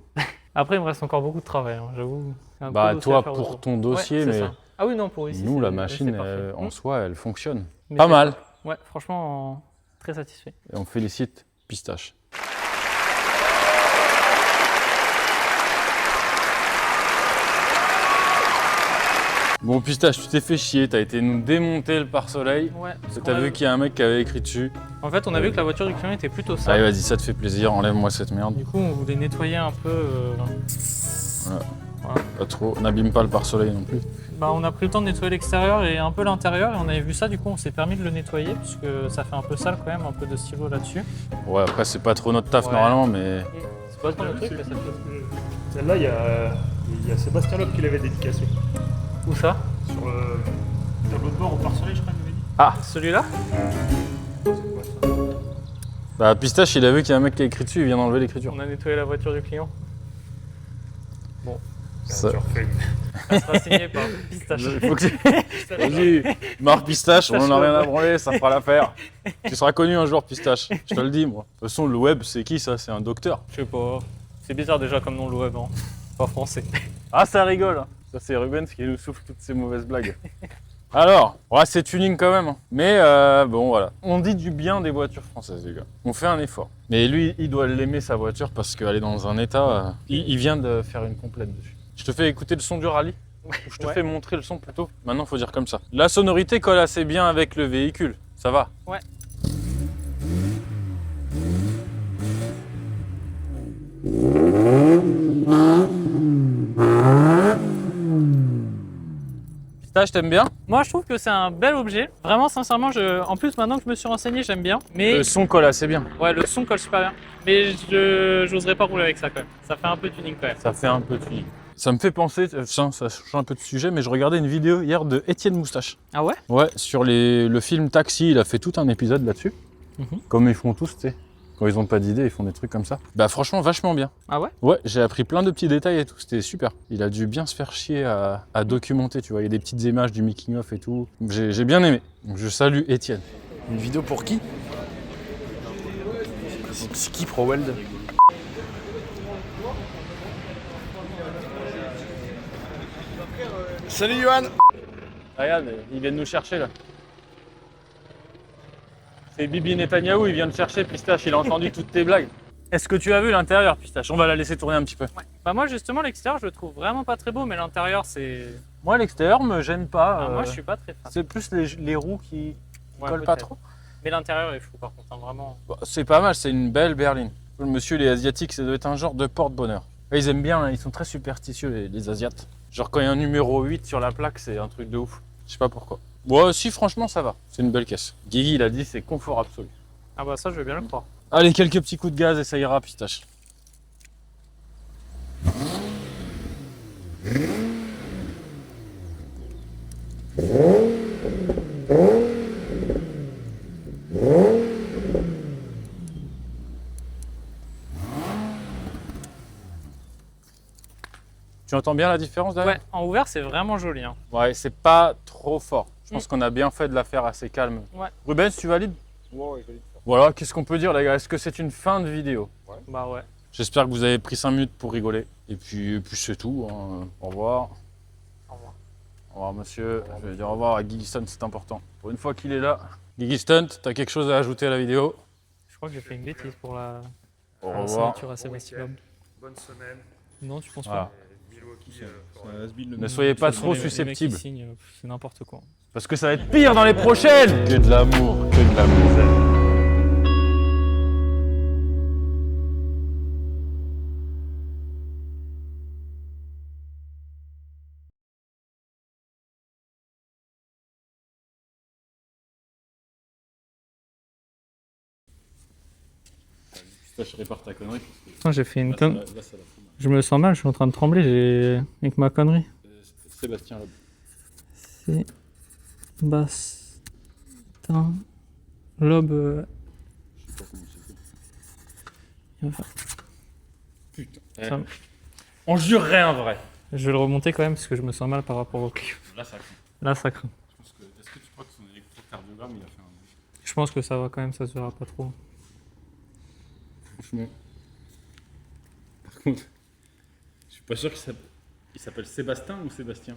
Après il me reste encore beaucoup de travail, hein, j'avoue. Bah toi pour ton dossier, mais... Ça. Ah oui, non, pour ici. Nous, la machine, en soi, elle fonctionne. Mais pas mal. Ouais, franchement, très satisfait. Et on félicite Pistache. Bon, Pistache, tu t'es fait chier, t'as été nous démonter le pare-soleil. Ouais. T'as vu qu'il y a un mec qui avait écrit dessus. En fait, on a vu que la voiture du client était plutôt sale. Allez, vas-y, ça te fait plaisir, enlève-moi cette merde. Du coup, on voulait nettoyer un peu. Voilà. Pas trop, n'abîme pas le pare-soleil non plus. Bah, on a pris le temps de nettoyer l'extérieur et un peu l'intérieur et on avait vu ça, du coup on s'est permis de le nettoyer puisque ça fait un peu sale quand même, un peu de stylo là-dessus. Ouais, après c'est pas trop notre taf normalement, mais... C'est pas trop le truc, mais ça fait... Celle-là, il y a Sébastien Loeb qui l'avait dédicacé. Où ça? Sur le tableau de bord au pare-soleil, je crois, il m'avait dit. Ah, celui-là? Bah, Pistache, il a vu qu'il y a un mec qui a écrit dessus, il vient d'enlever l'écriture. On a nettoyé la voiture du client. Bon. Ça... Ça sera signé par Pistache. Il faut que tu... Vas-y, Marc Pistache, on en a rien à branler, ça fera l'affaire. Tu seras connu un jour, Pistache, je te le dis, moi. De toute façon, le web, c'est qui ça? C'est un docteur. Je sais pas. C'est bizarre déjà comme nom le web, hein. Pas français. Ah, ça rigole. Ça, c'est Rubens qui nous souffle toutes ces mauvaises blagues. Alors, ouais, c'est tuning quand même. Hein. Mais bon, voilà. On dit du bien des voitures françaises, les gars. On fait un effort. Mais lui, il doit l'aimer, sa voiture, parce qu'elle est dans un état... Il vient de faire une complète dessus. Je te fais écouter le son du rallye. Je te fais montrer le son plutôt. Maintenant, faut dire comme ça. La sonorité colle assez bien avec le véhicule. Ça va. Ouais. Pistache, t'aimes bien? Moi, je trouve que c'est un bel objet. Vraiment, sincèrement, en plus, maintenant que je me suis renseigné, j'aime bien. Mais Le son colle assez bien. ouais, le son colle super bien. Mais je n'oserais pas rouler avec ça quand même. Ça fait un peu tuning quand même. Ça fait un peu de tuning. Ça me fait penser, ça change un peu de sujet, mais je regardais une vidéo hier de Étienne Moustache. Ah ouais? Ouais, sur le film Taxi, il a fait tout un épisode là-dessus. Comme ils font tous, tu sais. Quand ils ont pas d'idée, ils font des trucs comme ça. Bah franchement, vachement bien. Ah ouais? Ouais, j'ai appris plein de petits détails et tout, c'était super. Il a dû bien se faire chier à documenter, tu vois. Il y a des petites images du making-of et tout. J'ai bien aimé. Donc je salue Étienne. Une vidéo pour qui? C'est qui ProWeld? Salut Johan! Regarde, ils viennent nous chercher là. C'est Bibi Netanyahou, il vient te chercher, Pistache, il a entendu toutes tes blagues. Est-ce que tu as vu l'intérieur, Pistache? On va la laisser tourner un petit peu. Ouais. Bah moi, justement, l'extérieur, je le trouve vraiment pas très beau, mais l'intérieur, c'est... Moi, l'extérieur me gêne pas. Moi, je suis pas très fan. C'est plus les roues qui Ouais, collent pas peut-être. trop. Mais l'intérieur est fou, par contre, hein, vraiment. Bon, c'est pas mal, c'est une belle berline. Le monsieur, les Asiatiques, ça doit être un genre de porte-bonheur. Et ils aiment bien, hein, ils sont très superstitieux, les Asiates. Genre, quand il y a un numéro 8 sur la plaque, c'est un truc de ouf. Je sais pas pourquoi. Ouais, si, franchement, ça va. C'est une belle caisse. Guigui, il a dit, c'est confort absolu. Ah bah ça, je veux bien le croire. Allez, quelques petits coups de gaz et ça ira, Pistache. Tu entends bien la différence derrière? Ouais, en ouvert, c'est vraiment joli. Hein. Ouais, c'est pas trop fort. Je pense qu'on a bien fait de la faire assez calme. Ouais. Rubens, tu valides? Ouais, je valide. Voilà, qu'est-ce qu'on peut dire, les gars? Est-ce que c'est une fin de vidéo? Bah ouais. J'espère que vous avez pris 5 minutes pour rigoler. Et puis c'est tout. Hein. Au revoir. Au revoir. Au revoir, monsieur. Je vais dire au revoir à Guigui Stunt, c'est important. Pour une fois qu'il est là. Guigui Stunt, t'as quelque chose à ajouter à la vidéo? Je crois que j'ai fait une bêtise pour la Au la revoir. signature à Sébastien Loeb. Bonne semaine. Non, tu penses Voilà. pas? Ne soyez pas trop Les mecs qui susceptibles. signent, c'est n'importe quoi. Parce que ça va être pire dans les prochaines! Que de l'amour, que de l'amour. Je répare ta connerie. Putain, j'ai fait une connerie. Je me sens mal, je suis en train de trembler avec ma connerie. Sébastien Loeb. Sébastien Loeb. Putain. Ça- On jurerait un vrai. Je vais le remonter quand même parce que je me sens mal par rapport au clip. Là, ça craint. Là, ça craint. Est-ce que tu crois que son électrocardiogramme, il a fait un... Je pense que ça va quand même, ça se verra pas trop. Franchement. Par contre, je suis pas sûr qu'il s'appelle Sébastien ou Sébastien.